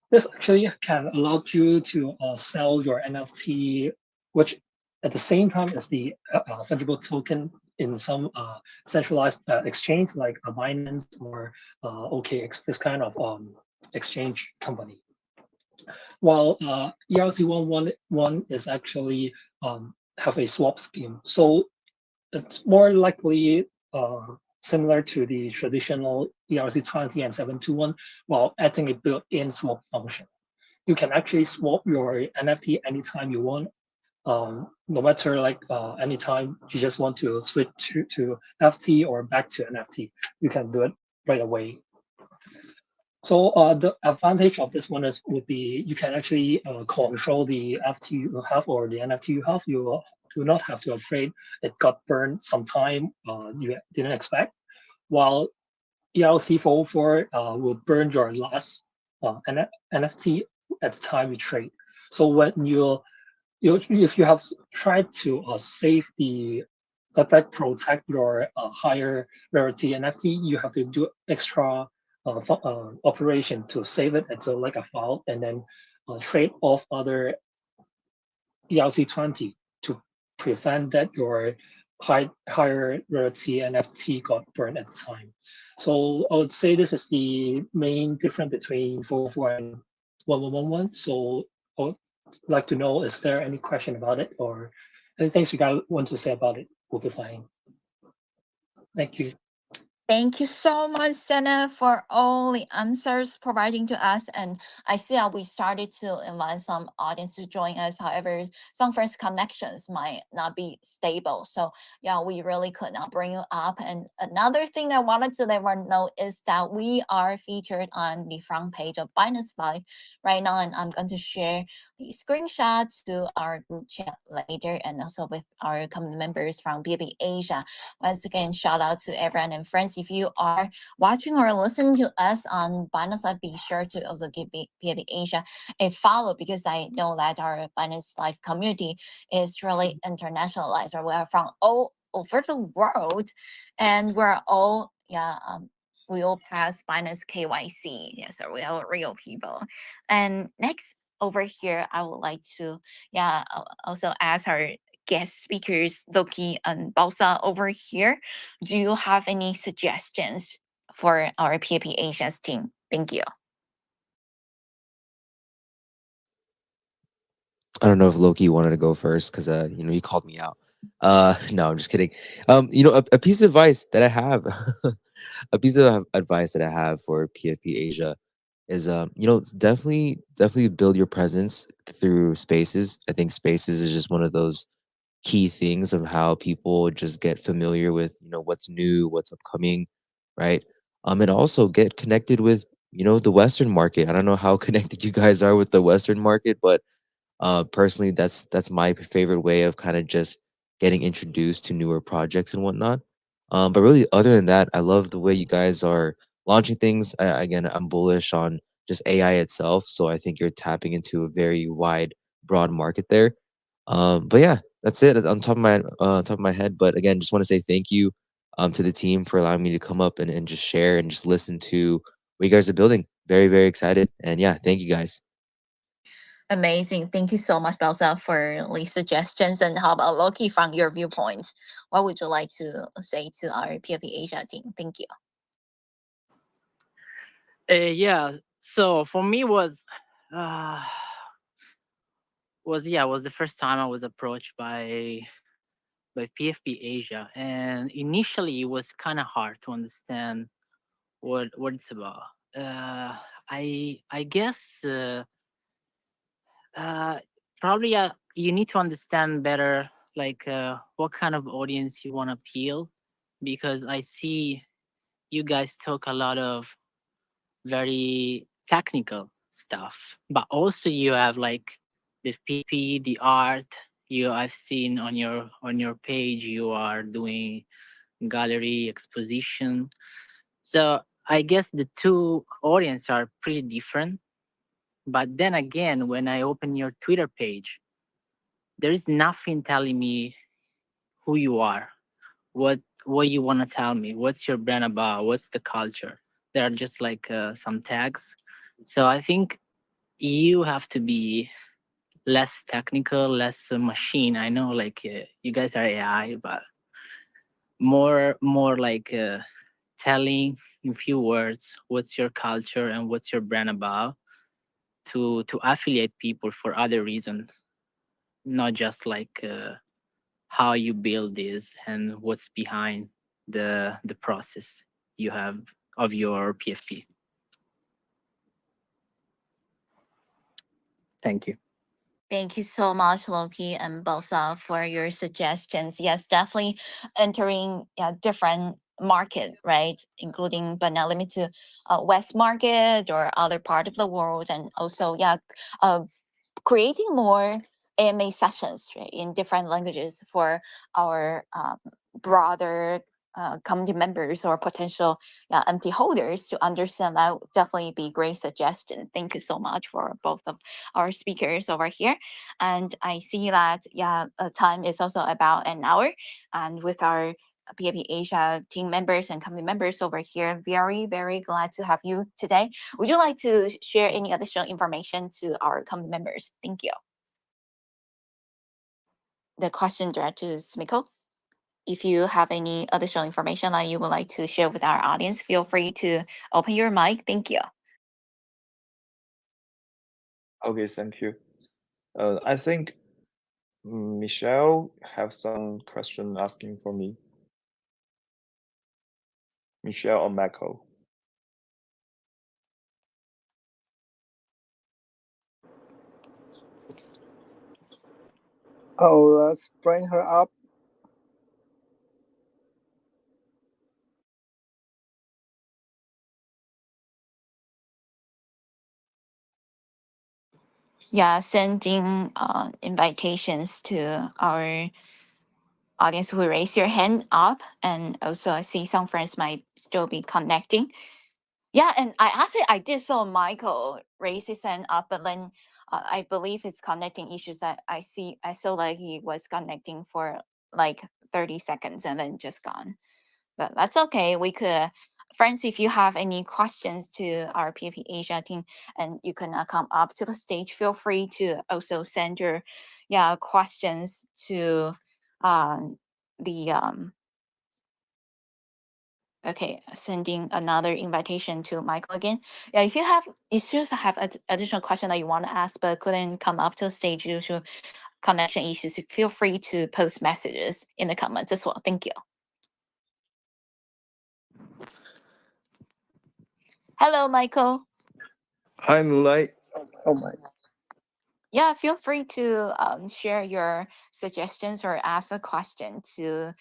This actually can allow you to sell your NFT, which at the same time as the fungible token in some centralized exchange like a Binance or OKX, this kind of exchange company. While ERC-111 is actually have a swap scheme, so it's more likely similar to the traditional ERC-20 and 721 while adding a built-in swap function. You can actually swap your NFT anytime you want, no matter like anytime you just want to switch to FT or back to NFT, you can do it right away. So the advantage of this one is would be you can actually control the FT you have or the NFT you have. You do not have to afraid it got burned sometime you didn't expect. While ERC 404 will burn your last NFT at the time you trade. So when you if you have tried to save the that protect your higher rarity NFT, you have to do extra operation to save it into like a file and then trade off other ERC-20 to prevent that your higher rarity NFT got burned at the time. So I would say this is the main difference between 404 and 1111. So I would like to know, is there any question about it or anything you guys want to say about it? Will be fine. Thank you. Thank you so much, Senna, for all the answers providing to us. And I see that we started to invite some audience to join us. However, some first connections might not be stable. So yeah, we really could not bring you up. And another thing I wanted to let everyone know is that we are featured on the front page of Binance Live right now. And I'm going to share the screenshot to our group chat later and also with our community members from BB Asia. Once again, shout out to everyone and friends. If you are watching or listening to us on Binance Live, be sure to also give BB Asia a follow because I know that our Binance Live community is really internationalized. Or we are from all over the world, and we're all we all pass Binance KYC. Yeah, so we are real people. And next over here, I would like to also ask our guest speakers, Loki and Balsa over here. Do you have any suggestions for our PAP Asia's team? Thank you. I don't know if Loki wanted to go first because he called me out. No, I'm just kidding. A piece of advice that I have, a piece of advice that I have for PFP Asia is definitely build your presence through spaces. I think spaces is just one of those key things of how people just get familiar with what's new, what's upcoming, right? And also get connected with the Western market. I don't know how connected you guys are with the Western market, but personally, that's my favorite way of kind of just getting introduced to newer projects and whatnot. But really, other than that, I love the way you guys are launching things. Again, I'm bullish on just AI itself, so I think you're tapping into a very wide, broad market there. But yeah, that's it on top of my head. But again, just want to say thank you to the team for allowing me to come up and just share and just listen to what you guys are building. Very, very excited. And yeah, thank you guys. Amazing. Thank you so much, Belsa, for the suggestions. And how about Loki from your viewpoints? What would you like to say to our PFP Asia team? Thank you. Yeah. So for me was the first time I was approached by PFP Asia, and initially it was kind of hard to understand what it's about. I guess probably you need to understand better like what kind of audience you want to appeal, because I see you guys talk a lot of very technical stuff, but also you have like the PP, the art. I've seen on your page you are doing gallery, exposition. So I guess the two audience are pretty different. But then again, when I open your Twitter page, there is nothing telling me who you are, what you want to tell me, what's your brand about, what's the culture. There are just like some tags. So I think you have to be less technical, less machine. I know like you guys are AI, but more like telling in few words what's your culture and what's your brand about to affiliate people for other reasons, not just like how you build this and what's behind the process you have of your PFP. Thank you. Thank you so much, Loki and Bosa, for your suggestions. Yes, definitely entering different market, right? Including but not limited to West market or other part of the world, and also uh, creating more AMA sessions, right, in different languages for our broader community members or potential MT holders to understand. That would definitely be great suggestion. Thank you so much for both of our speakers over here. And I see that time is also about an hour, and with our PAP Asia team members and company members over here, very glad to have you today. Would you like to share any additional information to our company members? Thank you. The question directed to Smiko. If you have any additional information that you would like to share with our audience, feel free to open your mic. Thank you. Okay, thank you. I think Michelle have some question asking for me. Michelle or Michael? Oh, let's bring her up. Yeah, sending invitations to our audience who raise your hand up, and also I see some friends might still be connecting. Yeah, and I did saw Michael raise his hand up, but then I believe it's connecting issues. I saw like he was connecting for like 30 seconds and then just gone. But that's okay. We could, friends, if you have any questions to our PAP Asia team, and you can come up to the stage, feel free to also send your questions to the okay, sending another invitation to Michael again. Yeah, if you still have additional question that you want to ask but couldn't come up to the stage due to connection issues, feel free to post messages in the comments as well. Thank you. Hello, Michael. Hi, Moonlight. Oh my. Yeah, feel free to share your suggestions or ask a question to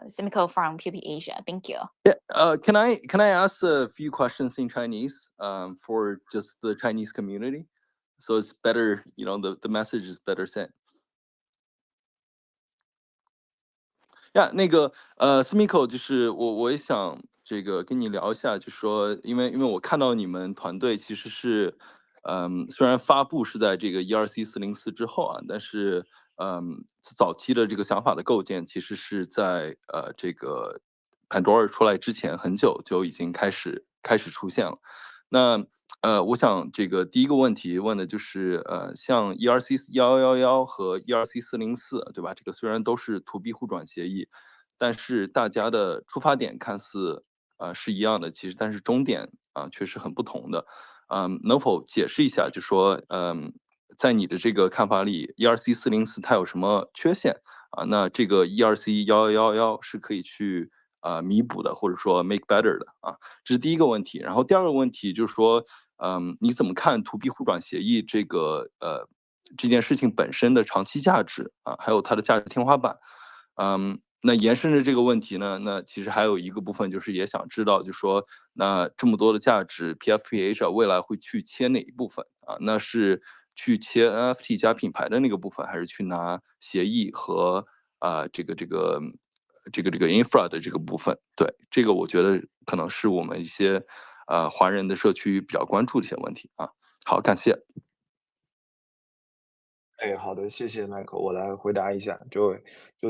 Simiko from PB Asia. Thank you. Yeah, can I ask a few questions in Chinese for just the Chinese community? So it's better, the message is better sent. 呀，那个，Smiko，就是我也想这个跟你聊一下，就说因为我看到你们团队其实是，虽然发布是在这个ERC404之后啊，但是早期的这个想法的构建其实是在这个 Pandora 出来之前很久就已经开始出现了。那我想这个第一个问题问的就是像 ERC1111和 ERC404，对吧？这个虽然都是 To B 互转协议，但是大家的出发点看似是一样的，其实但是终点却是很不同的。能否解释一下，就说在你的这个看法里，ERC404它有什么缺陷啊？那这个 ERC1111是可以去弥补的，或者说 make better 的啊？这是第一个问题。然后第二个问题就是说，你怎么看 To B 互转协议这件事情本身的长期价值啊，还有它的价值天花板？那延伸着这个问题呢，那其实还有一个部分就是也想知道，就说那这么多的价值 ，PFPH 未来会去切哪一部分啊？那是去切 NFT 加品牌的那个部分，还是去拿协议和这个 infra 的这个部分。对，这个我觉得可能是我们一些华人的社区比较关注的一些问题啊。好，感谢。哎，好的，谢谢 Michael，我来回答一下。就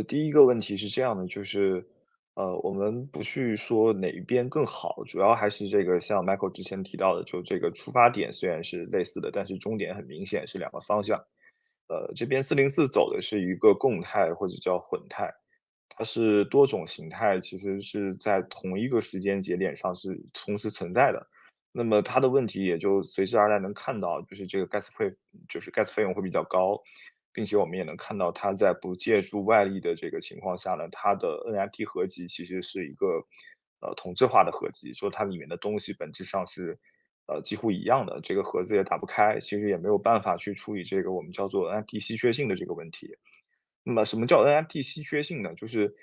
第一个问题是这样的，就是我们不去说哪一边更好，主要还是这个像 Michael 之前提到的，就这个出发点虽然是类似的，但是终点很明显是两个方向。这边404走的是一个共态或者叫混态，它是多种形态，其实是在同一个时间节点上是同时存在的。那么它的问题也就随之而来能看到，就是这个 gas 费用会比较高，并且我们也能看到它在不借助外力的这个情况下呢，它的 NFT 合集其实是一个同质化的合集，说它里面的东西本质上是几乎一样的，这个盒子也打不开，其实也没有办法去处理这个我们叫做 NFT 稀缺性的这个问题。那么什么叫 NFT 稀缺性呢？就是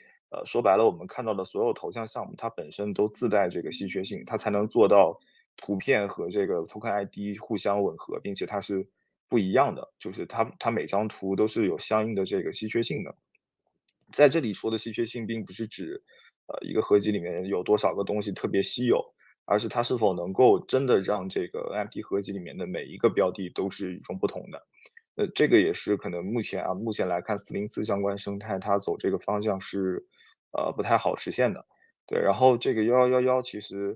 说白了，我们看到的所有头像项目，它本身都自带这个稀缺性，它才能做到图片和这个 token ID 互相吻合，并且它是不一样的，就是它每张图都是有相应的这个稀缺性的。在这里说的稀缺性，并不是指一个合集里面有多少个东西特别稀有，而是它是否能够真的让这个 NFT 合集里面的每一个标的都是与众不同的。这个也是可能目前来看404相关生态，它走这个方向是，不太好实现的。对，然后这个1111其实，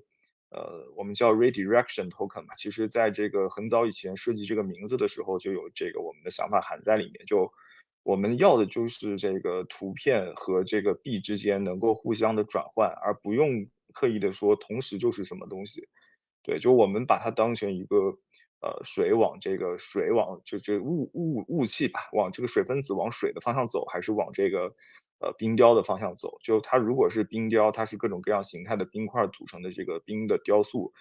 我们叫 redirection token 嘛，其实在这个很早以前设计这个名字的时候，就有这个我们的想法含在里面。就我们要的就是这个图片和这个币之间能够互相的转换，而不用刻意的说同时就是什么东西。对，就我们把它当成一个，水往这雾气吧，往这个水分子往水的方向走，还是往这个冰雕的方向走？就它如果是冰雕，它是各种各样形态的冰块组成的这个冰的雕塑，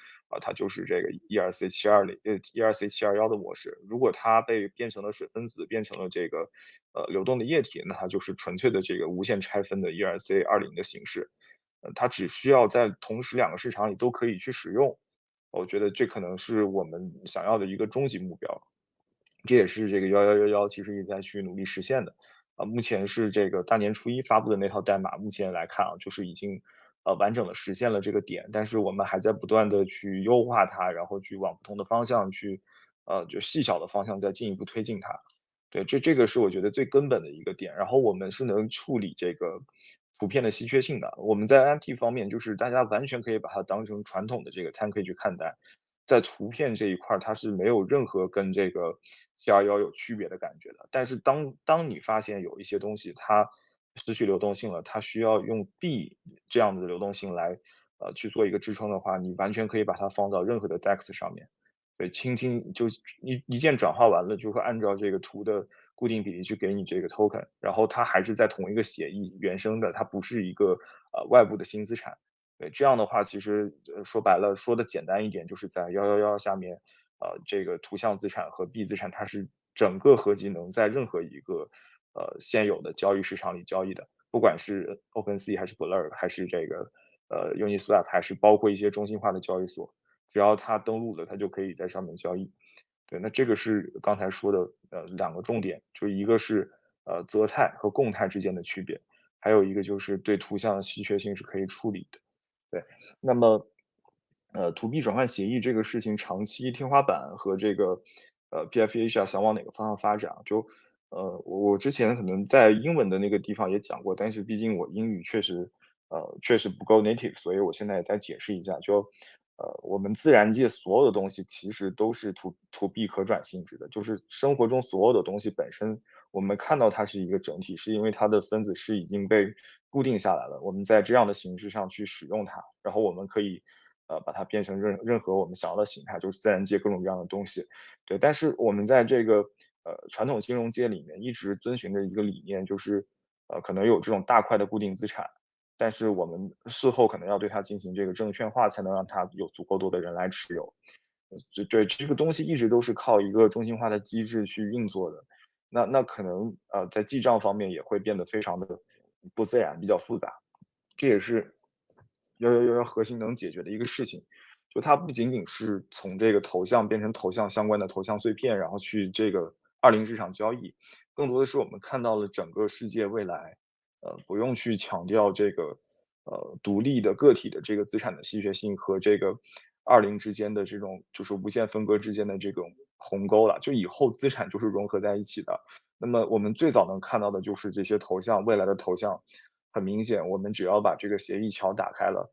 它就是这个 ERC721的模式。如果它被变成了水分子，变成了这个流动的液体，那它就是纯粹的这个无限拆分的 ERC20的形式。它只需要在同时两个市场里都可以去使用。我觉得这可能是我们想要的一个终极目标，这也是这个1111其实也在去努力实现的。目前是这个大年初一发布的那套代码，目前来看就是已经完整的实现了这个点，但是我们还在不断的去优化它，然后去往不同的方向去就细小的方向再进一步推进它。对，这个是我觉得最根本的一个点。然后我们是能处理这个图片的稀缺性的。我们在 NFT 方面，就是大家完全可以把它当成传统的这个 10K 去看待。在图片这一块儿，它是没有任何跟这个721有区别的感觉的。但是当你发现有一些东西它失去流动性了，它需要用币这样的流动性来去做一个支撑的话，你完全可以把它放到任何的 DEX 上面。对，轻轻就一键转化完了，就会按照这个图的固定比例去给你这个 token，然后它还是在同一个协议原生的，它不是一个外部的新资产。对，这样的话，其实说白了，说的简单一点，就是在111下面，这个图像资产和币资产，它是整个合集能在任何一个现有的交易市场里交易的，不管是 OpenSea 还是 Blur 还是这个Uniswap，还是包括一些中心化的交易所。只要它登录了，它就可以在上面交易。对，那这个是刚才说的两个重点，就一个是择态和共态之间的区别，还有一个就是对图像的稀缺性是可以处理的。对，那么图币转换协议这个事情长期天花板和这个PFA 想往哪个方向发展啊？就我之前可能在英文的那个地方也讲过，但是毕竟我英语确实不够 native，所以我现在也再解释一下。我们自然界所有的东西其实都是 to B 可转性质的，就是生活中所有的东西本身，我们看到它是一个整体，是因为它的分子是已经被固定下来了。我们在这样的形式上去使用它，然后我们可以把它变成任何我们想要的形态，就是自然界各种各样的东西。对，但是我们在这个传统金融界里面一直遵循着一个理念，就是可能有这种大块的固定资产。但是我们事后可能要对它进行这个证券化，才能让它有足够多的人来持有。对，这个东西一直都是靠一个中心化的机制去运作的。那可能在记账方面也会变得非常的不自然，比较复杂。这也是111核心能解决的一个事情。就它不仅仅是从这个头像变成头像相关的头像碎片，然后去这个20市场交易，更多的是我们看到了整个世界未来不用去强调这个独立的个体的这个资产的稀缺性和这个20之间的这种就是无限分割之间的这种鸿沟了，就以后资产就是融合在一起的。那么我们最早能看到的就是这些头像，未来的头像，很明显，我们只要把这个协议桥打开了，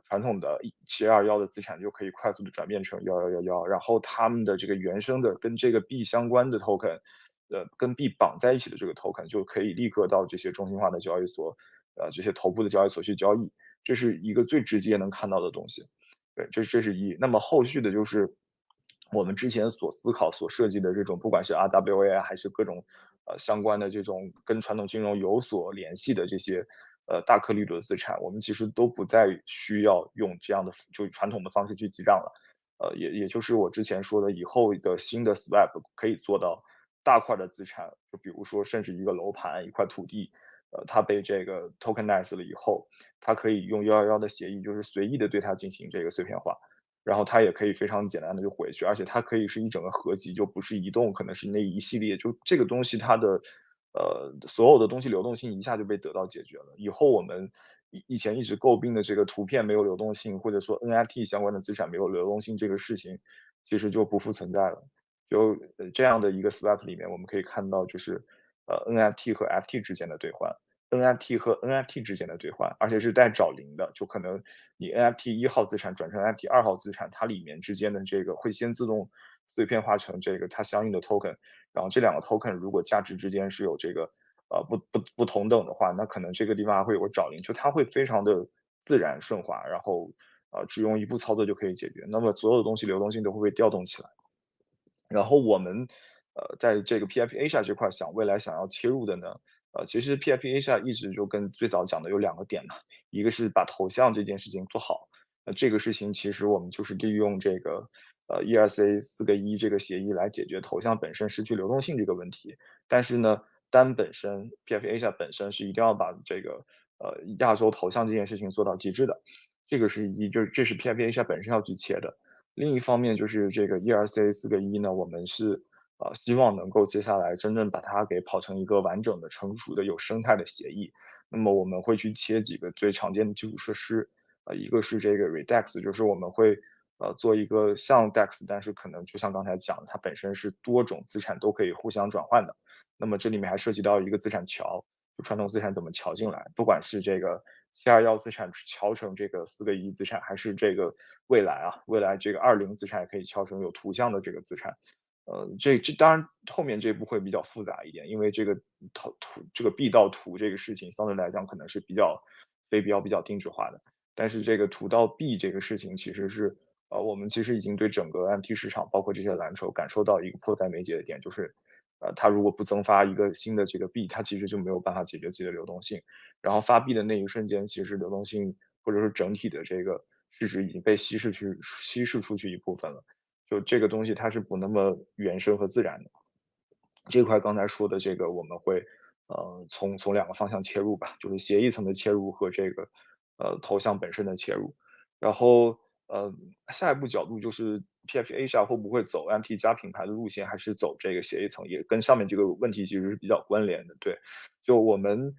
传统的721的资产就可以快速的转变成1111，然后他们的这个原生的跟这个币相关的 token，跟币绑在一起的这个 token 就可以立刻到这些中心化的交易所，这些头部的交易所去交易，这是一个最直接能看到的东西。对，这是一。那么后续的就是我们之前所思考、所设计的这种，不管是 RWA 还是各种相关的这种跟传统金融有所联系的这些大颗粒度的资产，我们其实都不再需要用这样的就传统的方式去记账了。也就是我之前说的，以后的新的 swap 可以做到大块的资产，就比如说甚至一个楼盘、一块土地，它被这个 tokenize 了以后，它可以用111的协议，就是随意的对它进行这个碎片化，然后它也可以非常简单的就回去，而且它可以是一整个合集，就不是移动，可能是那一系列，就这个东西它的所有的东西流动性一下就被得到解决了。以后我们以前一直诟病的这个图片没有流动性，或者说 NFT 相关的资产没有流动性这个事情，其实就不复存在了。就这样的一个 swap 里面，我们可以看到就是NFT 和 FT 之间的兑换。NFT 和 NFT 之间的兑换，而且是带找零的，就可能你 NFT 1号资产转成 NFT 2号资产，它里面之间的这个会先自动碎片化成这个它相应的 token，然后这两个 token 如果价值之间是有这个不同等的话，那可能这个地方还会有个找零，就它会非常的自然顺滑，然后只用一步操作就可以解决，那么所有的东西流动性都会被调动起来。然后我们在这个 PF Asia 这块未来想要切入的呢，其实 PF Asia 一直就跟最早讲的有两个点嘛，一个是把头像这件事情做好，这个事情其实我们就是利用这个ERC 4个1这个协议来解决头像本身失去流动性这个问题，但是呢，单本身 PF Asia 本身是一定要把这个亚洲头像这件事情做到极致的，这个是就是这是 PF Asia 本身要去切的。另一方面就是这个 ERC 4个1呢，我们是希望能够接下来真正把它给跑成一个完整的、成熟的、有生态的协议。那么我们会去切几个最常见的基础设施，一个是这个 Redux，就是我们会做一个像 DEX，但是可能就像刚才讲的，它本身是多种资产都可以互相转换的。那么这里面还涉及到一个资产桥，就传统资产怎么桥进来，不管是这个721资产桥成这个4个1资产，还是这个未来这个20资产也可以敲成有图像的这个资产。这当然后面这一步会比较复杂一点，因为这个这个币到图这个事情相对来讲可能是非比较定制化的，但是这个图到币这个事情其实是我们其实已经对整个 MT 市场包括这些蓝筹感受到一个迫在眉睫的点，就是它如果不增发一个新的这个币，它其实就没有办法解决自己的流动性。然后发币的那一瞬间，其实流动性或者说整体的这个市值已经被稀释出去一部分了。就这个东西它是不那么原生和自然的。这块刚才说的这个我们会从两个方向切入吧，就是协议层的切入和这个头像本身的切入。然后下一步角度就是 PFA 会不会走 MT 加品牌的路线，还是走这个协议层，也跟上面这个问题其实是比较关联的。对，就我们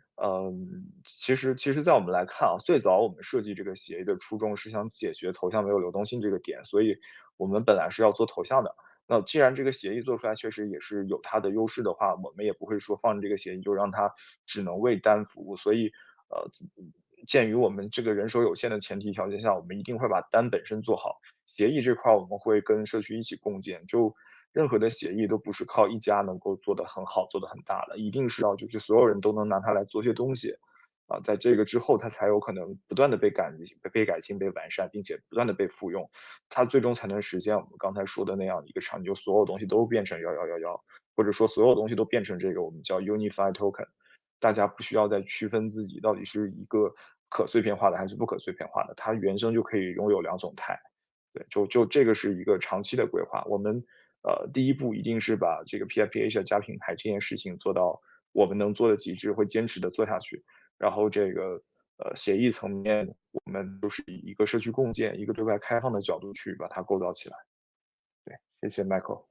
其实在我们来看啊，最早我们设计这个协议的初衷是想解决头像没有流动性这个点，所以我们本来是要做头像的。那既然这个协议做出来确实也是有它的优势的话，我们也不会说放着这个协议就让它只能为单服务。所以，鉴于我们这个人手有限的前提条件下，我们一定会把单本身做好。协议这块我们会跟社区一起共建，就任何的协议都不是靠一家能够做得很好、做得很大的，一定是要就是所有人都能拿它来做些东西。在这个之后，它才有可能不断的被改进、被完善，并且不断的被复用，它最终才能实现我们刚才说的那样一个场景，就所有东西都变成1111，或者说所有东西都变成这个我们叫 unified token，大家不需要再区分自己到底是一个可碎片化的还是不可碎片化的，它原生就可以拥有两种态。对，就这个是一个长期的规划。我们第一步一定是把这个 PFP Asia 加品牌这件事情做到我们能做的极致，会坚持的做下去。然后这个协议层面，我们就是以一个社区共建、一个对外开放的角度去把它构造起来。对，谢谢 Michael。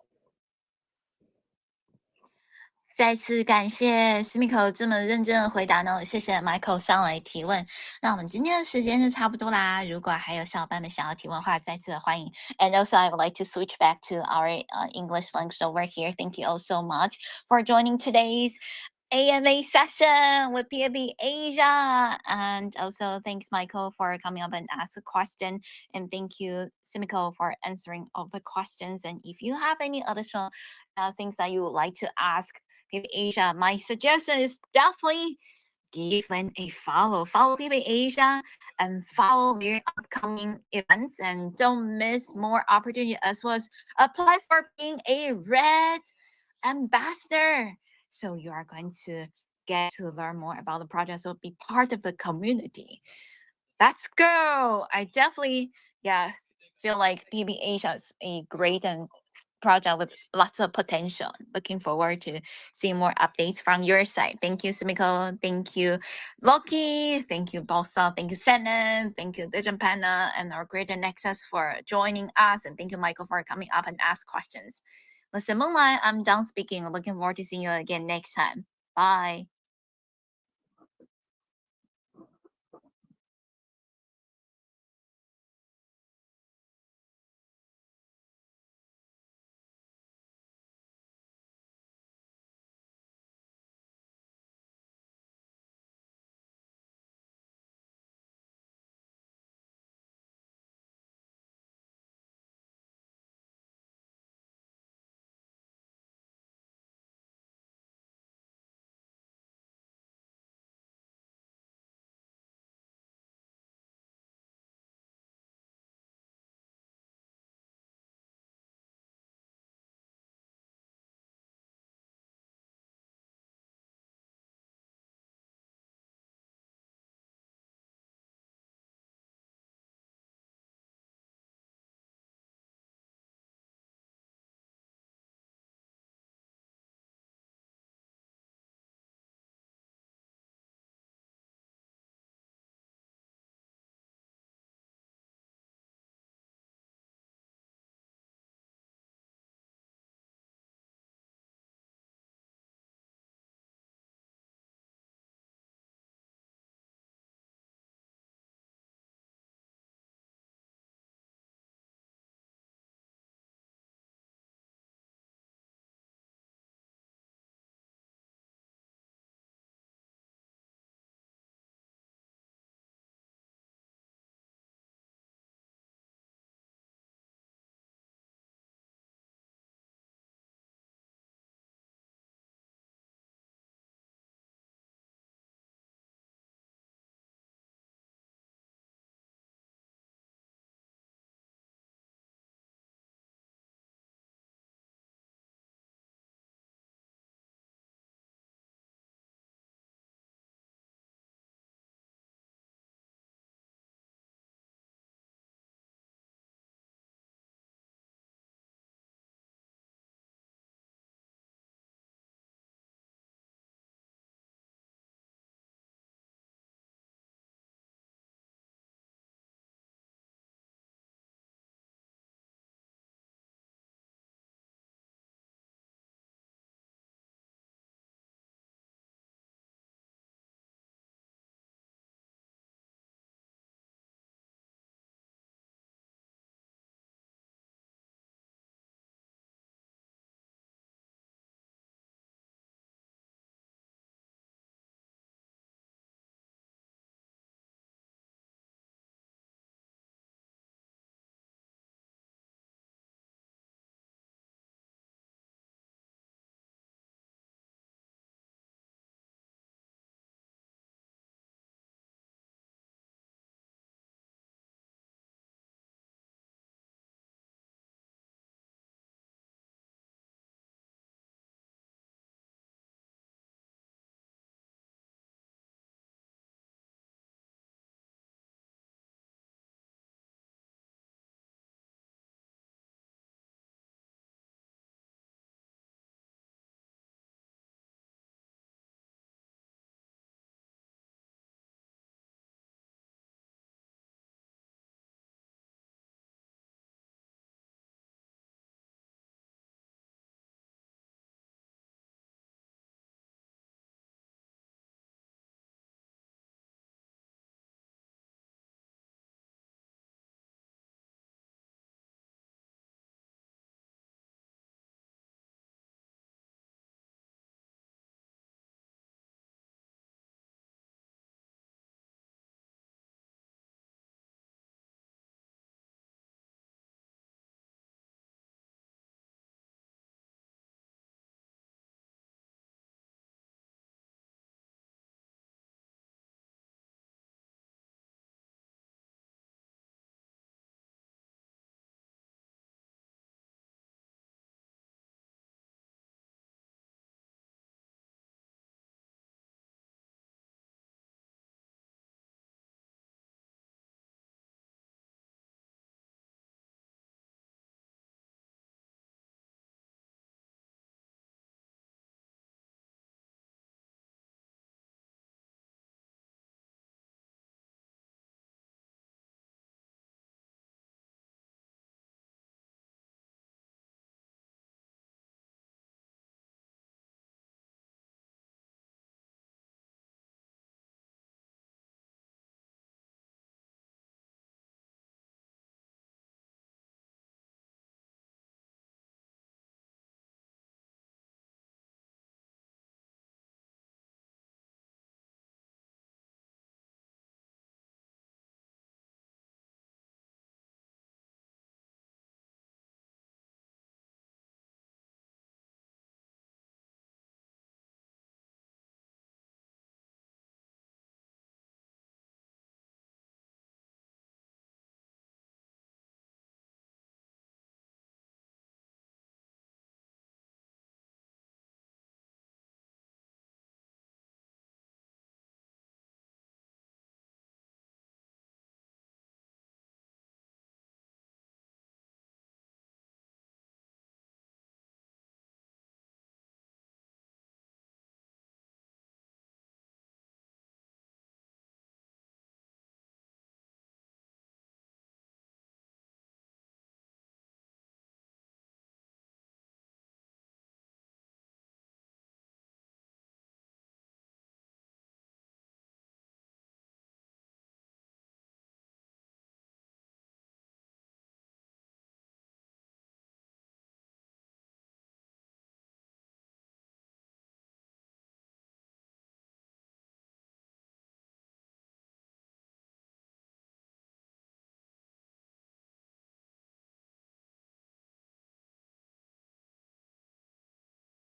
再次感谢 Smiko 这么认真的回答呢，谢谢 Michael 上来提问。那我们今天的时间是差不多啦，如果还有小伙伴们想要提问的话，再次的欢迎。And also I would like to switch back to our English language over here. Thank you all so much for joining today's AMA session with PFP Asia. And also thanks Michael for coming up and ask a question. And thank you Simiko for answering all the questions. And if you have any additional things that you would like to ask PFP Asia, my suggestion is definitely give them a follow. Follow PFP Asia and follow their upcoming events. And don't miss more opportunity as well as apply for being a red ambassador. So you are going to get to learn more about the project. So be part of the community. Let's go. I definitely, feel like PB Asia is a great and project with lots of potential. Looking forward to seeing more updates from your side. Thank you, Sumiko. Thank you, Loki. Thank you, Balsa. Thank you, Senan. Thank you, Dijon Panna and our Greater Nexus for joining us. And thank you, Michael, for coming up and ask questions. Listen, Moonlight, I'm done speaking. Looking forward to seeing you again next time. Bye.